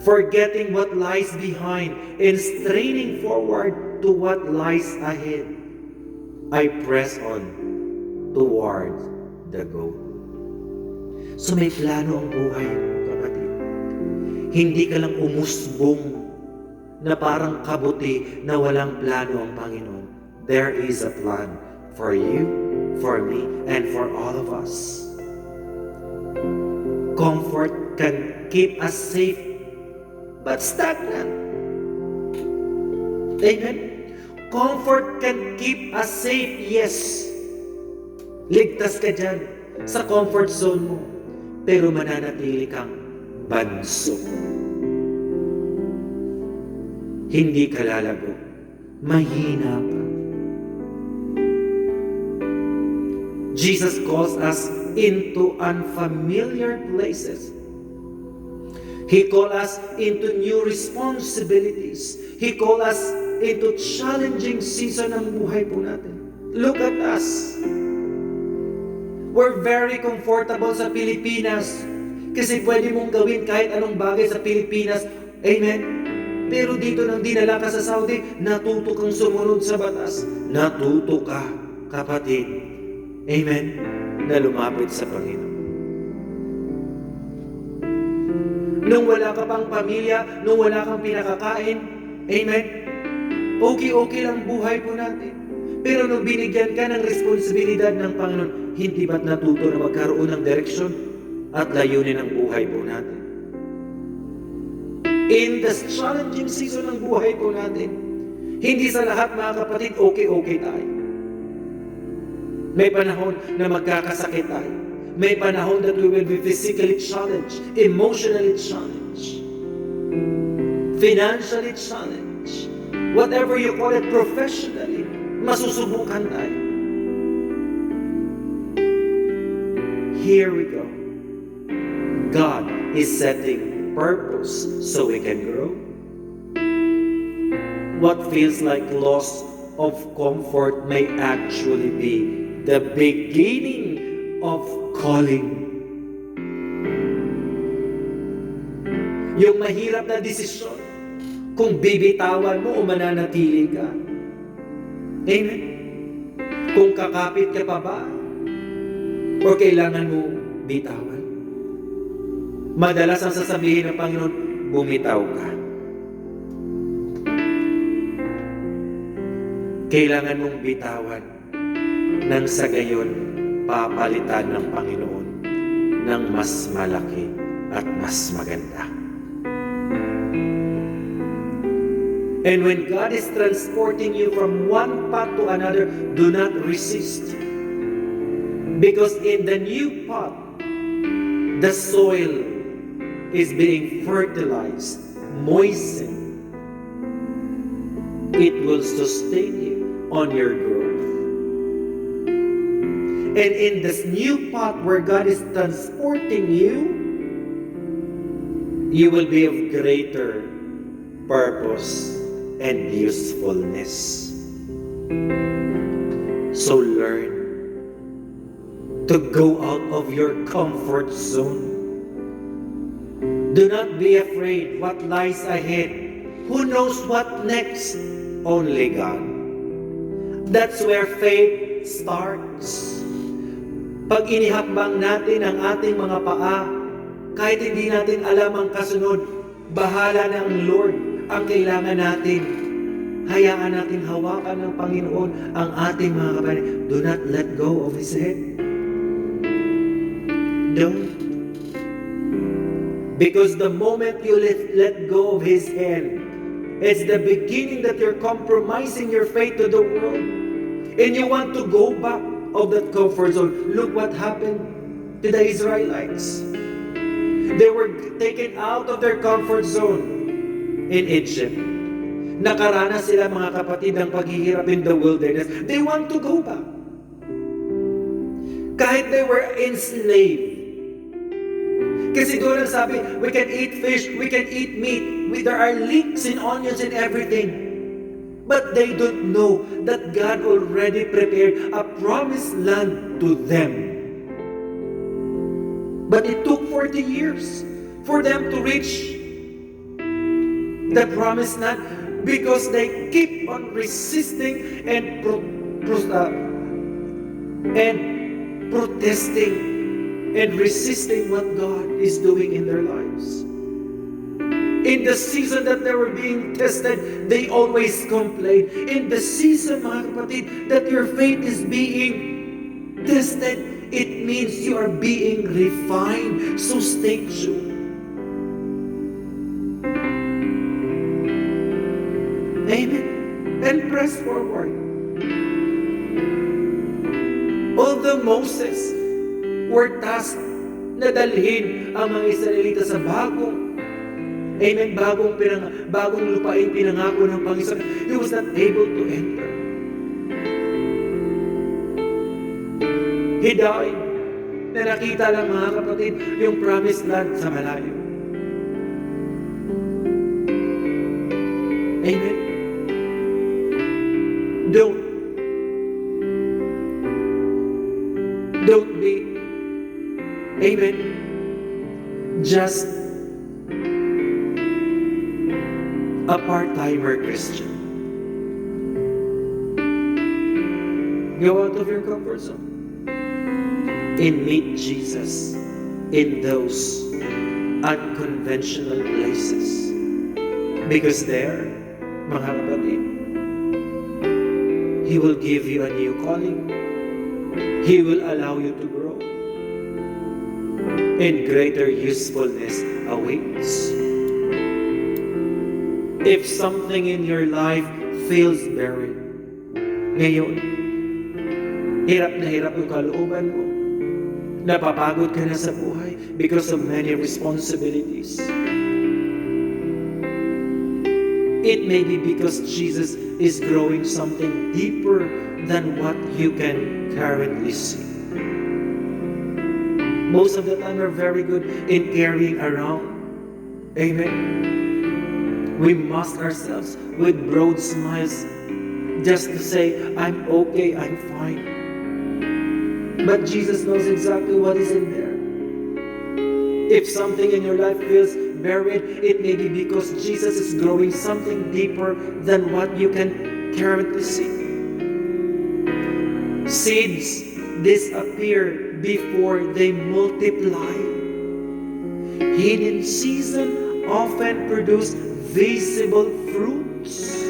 Forgetting what lies behind and straining forward to what lies ahead, I press on toward the goal. So may plano ang buhay, kapatid. Hindi ka lang umusbong na parang kabuti na walang plano ang Panginoon. There is a plan for you, for me, and for all of us. Comfort can keep us safe but stagnant. Amen? Comfort can keep us safe, yes. Ligtas ka dyan sa comfort zone mo, pero mananatili kang banso. Hindi ka lalago, mahina pa. Jesus calls us into unfamiliar places. He calls us into new responsibilities. He calls us into challenging season ng buhay po natin. Look at us. We're very comfortable sa Pilipinas kasi pwede mong gawin kahit anong bagay sa Pilipinas. Amen? Pero dito nang dinala ka sa Saudi, natuto kang sumunod sa batas. Natuto ka, kapatid. Amen? Na lumapit sa Panginoon. Nung wala ka pang pamilya, nung wala kang pinakakain, amen? Okay lang buhay po natin. Pero nung binigyan ka ng responsibilidad ng Panginoon, hindi ba't natuto na magkaroon ng direksyon at layunin ang buhay po natin? In this challenging season ng buhay po natin, hindi sa lahat, mga kapatid, okay tayo. May panahon na magkakasakit tayo. May panahon that we will be physically challenged, emotionally challenged, financially challenged, whatever you call it, professionally, masusubukan tayo. Here we go. God is setting purpose so we can grow. What feels like loss of comfort may actually be the beginning of calling. Yung mahirap na desisyon, kung bibitawan mo o mananatili ka. Amen? Kung kakapit ka pa ba, o kailangan mo bitawan. Madalas ang sasabihin ng Panginoon, bumitaw ka. Kailangan mong bitawan nang sa gayon papalitan ng Panginoon ng mas malaki at mas maganda. And when God is transporting you from one path to another, do not resist. Because in the new path, the soil is being fertilized, moistened. It will sustain you on your growth. And in this new path where God is transporting you, you will be of greater purpose and usefulness. So learn to go out of your comfort zone. Do not be afraid what lies ahead. Who knows what next? Only God. That's where faith starts. Pag inihakbang natin ang ating mga paa, kahit hindi natin alam ang kasunod, bahala na ang Lord ang kailangan natin. Hayaan natin hawakan ng Panginoon ang ating mga kapatid. Do not let go of His hand. Don't. Because the moment you let go of His hand, it's the beginning that you're compromising your faith to the world. And you want to go back of that comfort zone. Look what happened to the Israelites. They were taken out of their comfort zone in Egypt. Nakaranas sila mga kapatid ng paghihirap in the wilderness. They want to go back. Kahit they were enslaved. Kasi doon ang sabi, we can eat fish, we can eat meat. There are leeks and onions and everything. But they don't know that God already prepared a promised land to them. But it took 40 years for them to reach the promised land because they keep on resisting and protesting and resisting what God is doing in their lives. In the season that they were being tested, they always complain. In the season, mga kapatid, that your faith is being tested, it means you are being refined. So stay tuned. Amen. And press forward. Although Moses were tasked na dalhin ang mga Israelita sa bagong lupain pinangako ng Panginoon, he was not able to enter. He died na nakita lang mga kapatid yung promised land sa malayo. Amen. Don't be, amen, just a part-timer Christian. Go out of your comfort zone and meet Jesus in those unconventional places. Because there, mga kapatid, He will give you a new calling. He will allow you to grow. And greater usefulness awaits. If something in your life feels barren, ngayon, hirap na hirap yung kalooban mo, napapagod ka na sa buhay because of many responsibilities. It may be because Jesus is growing something deeper than what you can currently see. Most of the time, we're very good in carrying around. Amen. We mask ourselves with broad smiles just to say, I'm okay, I'm fine. But Jesus knows exactly what is in there. If something in your life feels buried, it may be because Jesus is growing something deeper than what you can currently see. Seeds disappear before they multiply. Hidden season often produce visible fruits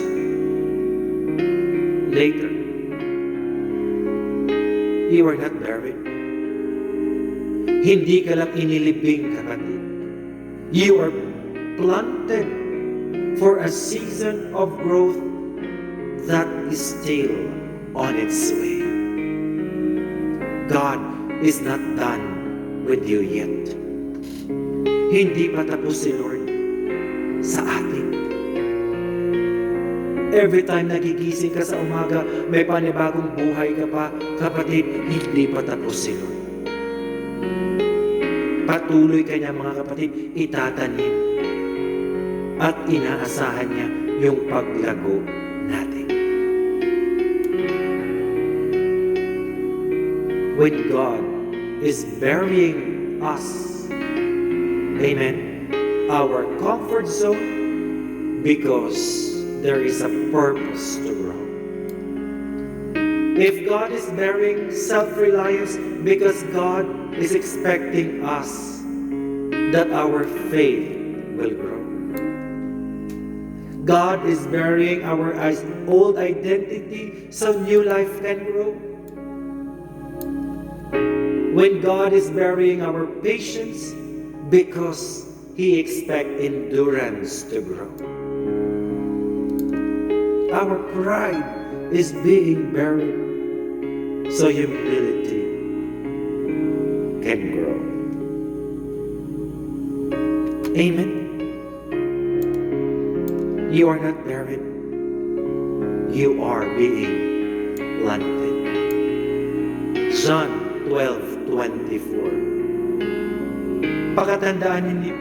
later. You are not buried. Hindi ka lang inilibing, kapatid. You are planted for a season of growth that is still on its way. God is not done with you yet. Hindi pa tapos si Lord sa atin. Every time nagigising ka sa umaga, may panibagong buhay ka pa, kapatid, hindi pa tapos si Lord. Patuloy kanya, mga kapatid, itatanim at inaasahan niya yung paglago natin. When God is burying us, amen, our comfort zone, because there is a purpose to grow. If God is burying self-reliance, because God is expecting us that our faith will grow. God is burying our old identity so new life can grow. When God is burying our patience, because He expects endurance to grow. Our pride is being buried so humility can grow. Amen. You are not buried. you are being planted. John 12:24. Pakatandaan ninyo,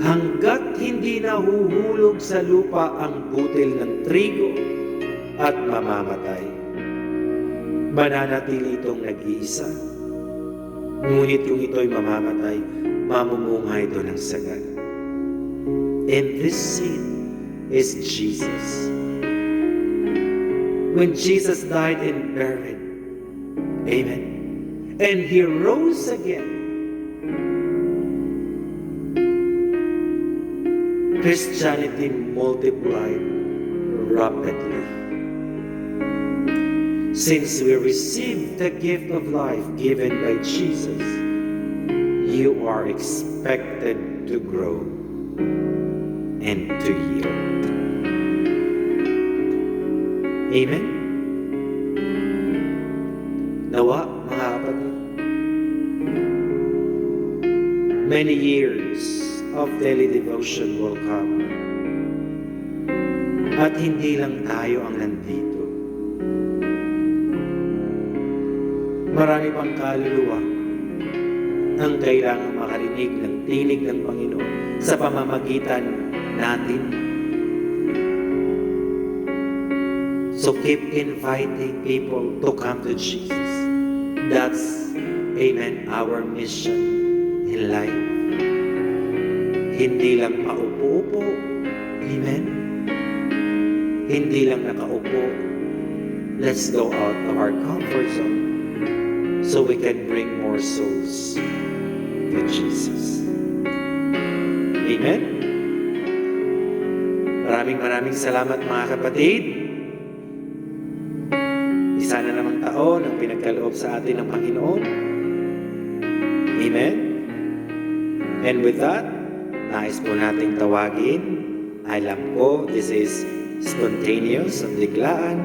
hanggat hindi nahuhulog sa lupa ang butil ng trigo at mamamatay, mananatili itong nag-iisa. Ngunit kung ito'y mamamatay, mamumunga ito ng sagad. And this seed is Jesus. When Jesus died and buried, amen, and He rose again, Christianity multiplied rapidly. Since we received the gift of life given by Jesus, you are expected to grow and to yield. Amen? Nawa, mga kapatid, many years of daily devotion will come. At hindi lang tayo ang nandito. Marami pang kaluluwa ang kailangan makarinig ng tinig ng Panginoon sa pamamagitan natin. So keep inviting people to come to Jesus. That's, amen, our mission in life. Hindi lang paupo-upo, amen. Hindi lang nakaupo. Let's go out of our comfort zone so we can bring more souls to Jesus. Amen? Maraming salamat mga kapatid. Isa na namang taon ang pinagkaloob sa atin ng Panginoon. Amen? And with that, nais po nating tawagin. Alam ko, this is spontaneous, ang biglaan.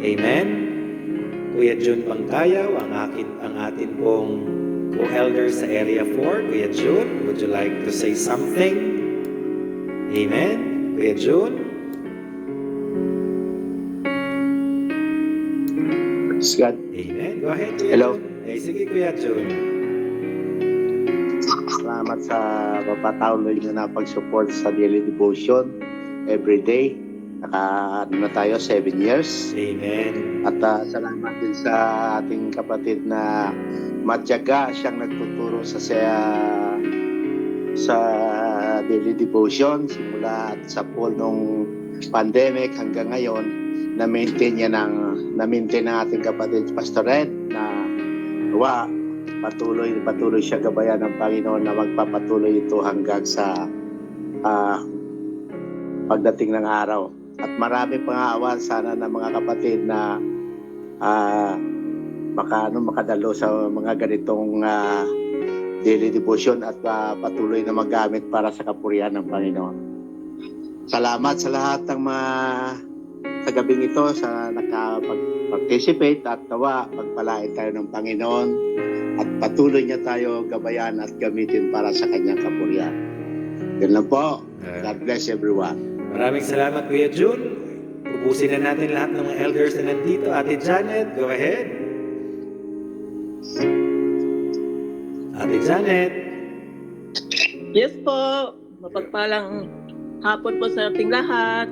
Amen? Kuya Jun Pangkayaw, ang atin pong co-elder sa Area 4. Kuya Jun, would you like to say something? Amen? Kuya Jun? Praise God. Amen. Go ahead, Kuya Hello. Jun. Eh, sige, Kuya Jun. Salamat sa papatuloy nyo na pag-support sa daily devotion every day. Na tayo 7 years. Amen. At salamat din sa ating kapatid na matyaga siyang nagtuturo sa daily devotion simula at sa pool nung pandemic hanggang ngayon. Na-maintain ng ating kapatid Pastor Ed na patuloy siya gabayan ng Panginoon na magpapatuloy ito hanggang sa pagdating ng araw. At marami pang-aawan sana ng mga kapatid na makadalo sa mga ganitong daily devotion at patuloy na magamit para sa kapurihan ng Panginoon. Salamat sa lahat ng mga sa gabing ito sa nakapag-participate at tawa pagpalain tayo ng Panginoon at patuloy niya tayo gabayan at gamitin para sa kanyang kapurihan. Yan lang po. God bless everyone. Maraming salamat, Kuya Jun. Ubusin na natin lahat ng mga elders na nandito. Ate Janet, go ahead. Ate Janet. Yes po, mapagpalang hapon po sa ating lahat.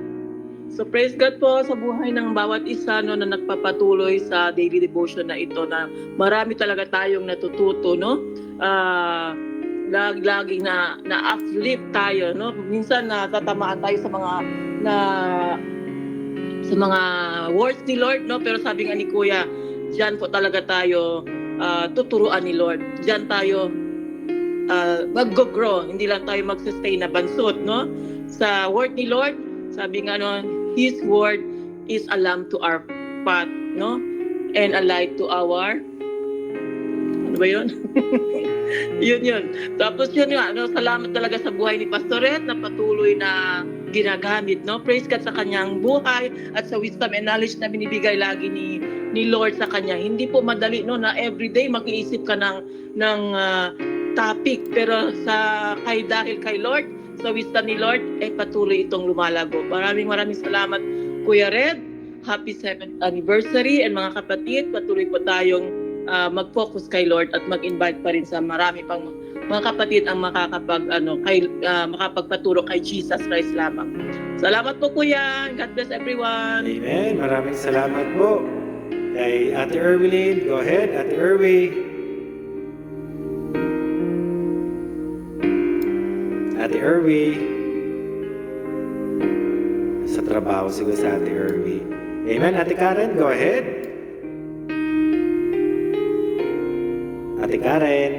So praise God po sa buhay ng bawat isa na nagpapatuloy sa daily devotion na ito na marami talaga tayong natututo, no? Laging na uplift tayo, no? Minsan natatamaan tayo sa mga words ni Lord, no? Pero sabi nga ni Kuya, diyan po talaga tayo tuturuan ni Lord. Diyan tayo mag-grow, hindi lang tayo mag-sustain na bansot, no? Sa word ni Lord, sabi nga His word is a lamp to our path, no? And a light to our ano ba yun? yun. Tapos yun nga, salamat talaga sa buhay ni Pastoret na patuloy na ginagamit, no? Praise God sa kanyang buhay at sa wisdom and knowledge na binibigay lagi ni Lord sa kanya. Hindi po madali, no, na everyday mag-iisip ka ng topic, pero dahil kay Lord, sa wisdom ni Lord, ay patuloy itong lumalago. Maraming salamat, Kuya Red. Happy 7th anniversary, and mga kapatid, patuloy po tayong mag-focus kay Lord at mag-invite pa rin sa marami pang mga kapatid ang makapagpaturo kay Jesus Christ lamang. Salamat po, Kuya. God bless everyone. Amen. Maraming salamat po. Kay Ate Erwin, go ahead, Ate Erwin. Ate Erwin. Sa trabaho siguro sa Ate Erwin. Amen. Ate Karen, go ahead. Ate Karen.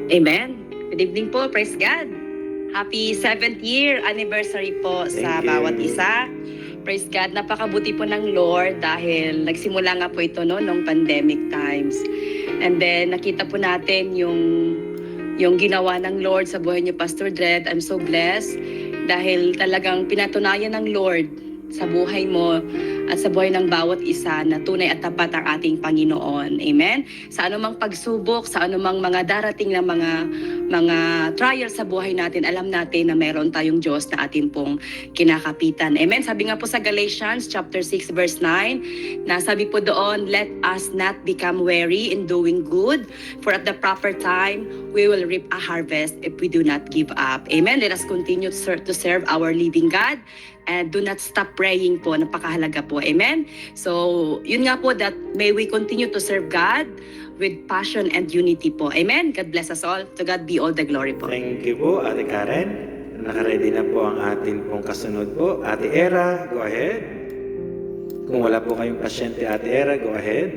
Amen. Good evening po. Praise God. Happy 7th year anniversary po sa Thank you. bawat isa. Praise God. Napakabuti po ng Lord dahil nagsimula nga po ito nung pandemic times. And then nakita po natin yung ginawa ng Lord sa buhay niyo, Pastor Dred. I'm so blessed dahil talagang pinatunayan ng Lord sa buhay mo at sa buhay ng bawat isa na tunay at tapat ang ating Panginoon. Amen? Sa anumang pagsubok, sa anumang mga darating na mga trials sa buhay natin, alam natin na meron tayong Diyos na atin pong kinakapitan. Amen? Sabi nga po sa Galatians chapter 6 verse 9, na sabi po doon, let us not become weary in doing good, for at the proper time, we will reap a harvest if we do not give up. Amen? Let us continue to serve our living God and do not stop praying po. Napakahalaga po. Amen? So, yun nga po, that may we continue to serve God with passion and unity po. Amen? God bless us all. To God be all the glory po. Thank you po, Ate Karen. Nakaready na po ang atin pong kasunod po. Ate Era, go ahead. Kung wala po kayong pasyente, Ate Era, go ahead.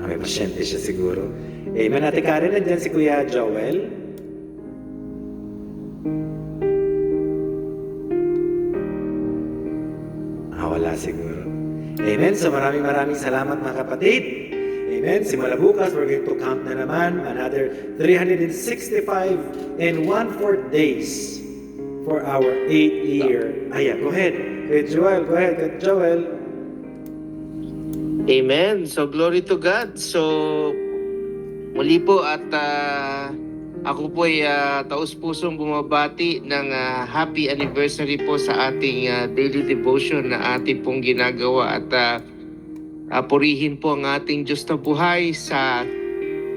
May pasyente siya siguro. Amen. Ate Karen, nandyan si Kuya Joel. Wala siguro. Amen. So maraming salamat mga kapatid. Amen. Simula bukas, we're going to count na naman another 365 and 1/4 days for our 8th year. Ayan, go ahead. Kuya Joel, go ahead. Kuya Joel. Amen. So glory to God. So muli po at ako po ay taus-pusong bumabati ng happy anniversary po sa ating daily devotion na ating pong ginagawa at purihin po ang ating Diyos na buhay sa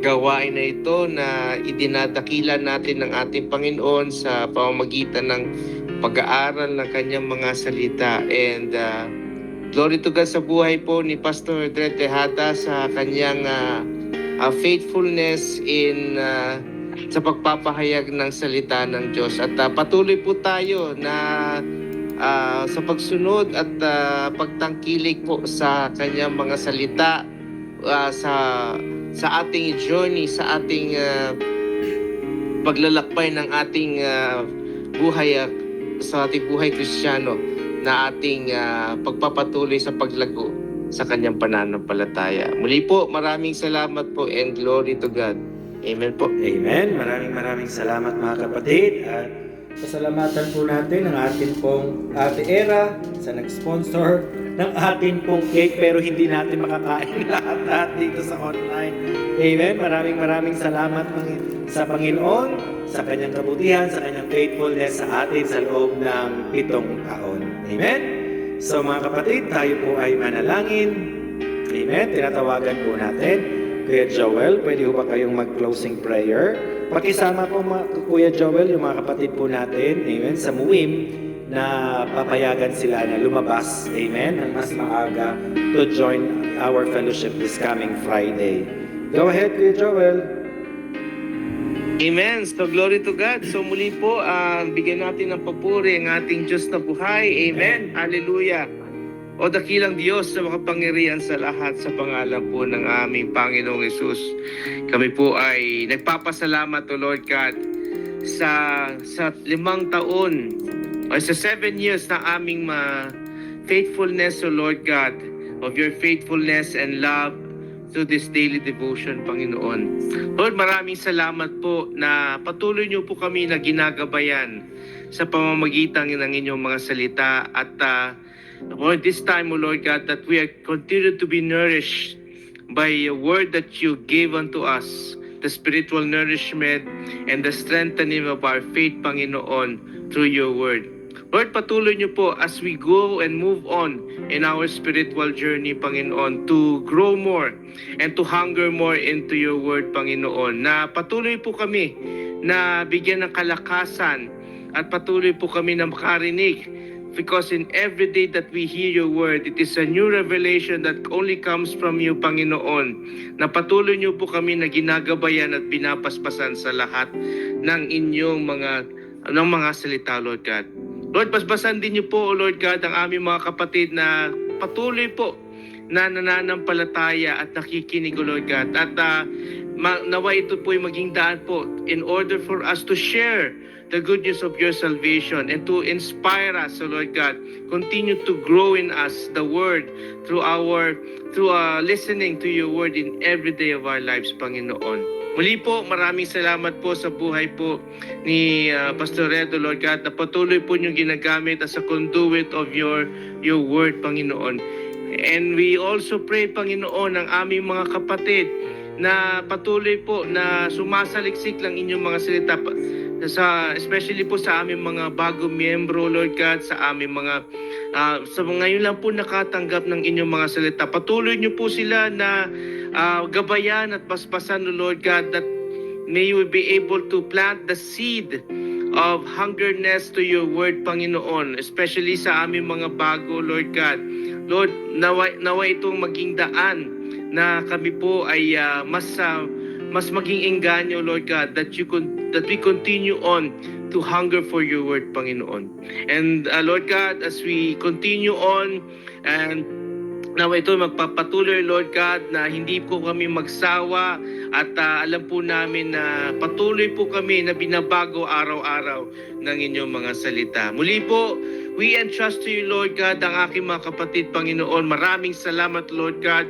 gawain na ito na idinadakila natin ng ating Panginoon sa pamamagitan ng pag-aaral ng kanyang mga salita. And glory to God sa buhay po ni Pastor Dred Tejada sa kanyang faithfulness in sa pagpapahayag ng salita ng Diyos. At patuloy po tayo na sa pagsunod at pagtangkilik po sa kanyang mga salita sa ating journey, sa ating paglalakbay ng ating buhay sa ating buhay Kristiyano, na ating pagpapatuloy sa paglago sa kanyang pananampalataya. Muli po, maraming salamat po and glory to God. Amen po. Amen. Maraming salamat mga kapatid. At pasalamatan po natin ang atin pong Ate Era sa nag-sponsor ng atin pong cake, pero hindi natin makakain lahat dito sa online. Amen. Maraming salamat sa Panginoon, sa kanyang kabutihan, sa kanyang faithfulness sa atin sa loob ng 7 taon. Amen. So mga kapatid, tayo po ay manalangin. Amen. Tinatawagan po natin Kuya Joel, pwede po ba kayong mag-closing prayer? Pakisama po Kuya Joel, yung mga kapatid po natin, amen, sa MUWIM, na papayagan sila na lumabas, amen, ng mas maaga to join our fellowship this coming Friday. Go ahead, Kuya Joel. Amen. So glory to God. So muli po, bigyan natin ng papuri ang ating Diyos na buhay. Amen. Hallelujah. O dakilang Diyos na makapangyarihan sa lahat, sa pangalan po ng aming Panginoong Hesus, kami po ay nagpapasalamat, O Lord God, sa 5 taon o sa 7 years na aming faithfulness, O Lord God, of your faithfulness and love to this daily devotion, Panginoon. Lord, maraming salamat po na patuloy niyo po kami na ginagabayan sa pamamagitan ng inyong mga salita at Lord, this time, O Lord God, that we are continue to be nourished by your word that you gave unto us the spiritual nourishment, and the strengthening of our faith, Panginoon, through your word. Lord, patuloy niyo po as we go and move on in our spiritual journey, Panginoon, to grow more and to hunger more into your word, Panginoon. Na patuloy po kami na bigyan ng kalakasan at patuloy po kami na makarinig. Because in every day that we hear your word, it is a new revelation that only comes from you, Panginoon. Na patuloy niyo po kami na ginagabayan at binapaspasan sa lahat ng inyong mga salita, Lord God. Lord, basbasan din niyo po, O Lord God, ang aming mga kapatid na patuloy po na nananampalataya at nakikinig, O Lord God. At nawa ito po ay maging daan po in order for us to share the good news of your salvation and to inspire us, O Lord God. Continue to grow in us the word through listening to your word in every day of our lives, Panginoon. Muli po, maraming salamat po sa buhay po ni Pastor Redo, Lord God, na patuloy po niyong ginagamit as a conduit of your word, Panginoon. And we also pray, Panginoon, ang aming mga kapatid na patuloy po na sumasaliksik lang inyong mga salita, especially po sa aming mga bagong miyembro, Lord God, sa aming mga ngayon lang po nakatanggap ng inyong mga salita. Patuloy niyo po sila na gabayan at basbasan, Lord God, that may we be able to plant the seed of hungerness to your word, Panginoon, especially sa aming mga bago, Lord God. Lord, nawa itong maging daan na kami po ay mas maging engganyo, Lord God, that we continue on to hunger for your word, Panginoon. And Lord God, as we continue on and nawa ito magpapatuloy, Lord God, na hindi po kami magsawa at alam po namin na patuloy po kami na binabago araw-araw ng inyong mga salita. Muli po, we entrust to you, Lord God, ang aking mga kapatid, Panginoon. Maraming salamat, Lord God,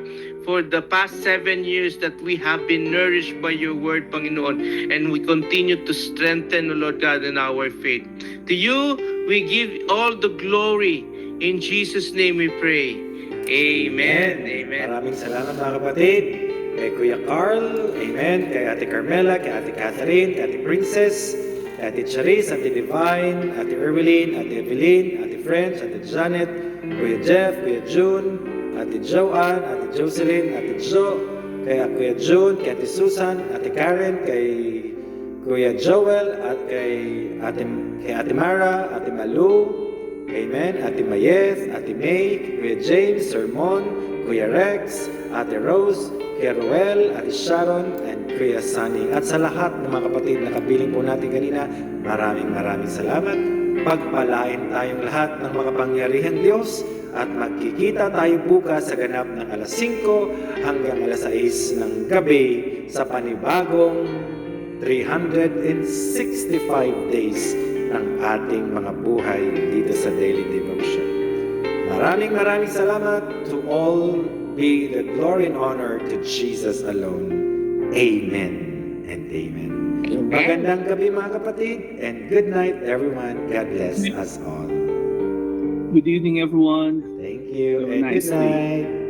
for the past 7 years that we have been nourished by your word, Panginoon, and we continue to strengthen, Lord God, in our faith. To you, we give all the glory. In Jesus' name we pray. Amen. Amen. Maraming salamat mga kapatid. Kay Kuya Carl, amen. Kay Ate Carmela, kay Ate Catherine, kay Ate Princess, kay Ate Charis, Ate Divine, Ate Erwelyn, Ate Evelyn, Ate French, Ate Janet, Kuya Jeff, Kuya June, Ate Joanne, Ate Jocelyn, Ate Jo, kay Kuya June, kay Ate Susan, Ate Karen, kay Kuya Joel, at kay Ate Mara, Ate Malu, amen, Ate Mayes, Ate May, Kuya James, Sermon, Kuya Rex, Ate Rose, Kuya Roel, Ate Sharon, and Kuya Sunny. At sa lahat ng mga kapatid na kabiling po natin kanina, maraming salamat. Pagpalain tayong lahat ng makapangyarihang Diyos at magkikita tayo bukas sa ganap ng alas 5 hanggang alas 6 ng gabi sa panibagong 365 days ng ating mga buhay dito sa Daily Devotion. Maraming salamat. To all be the glory and honor to Jesus alone. Amen and amen. Amen. Magandang gabi mga kapatid, and good night everyone. God bless us all. Good evening, everyone. Thank you Have a and nice good day. night.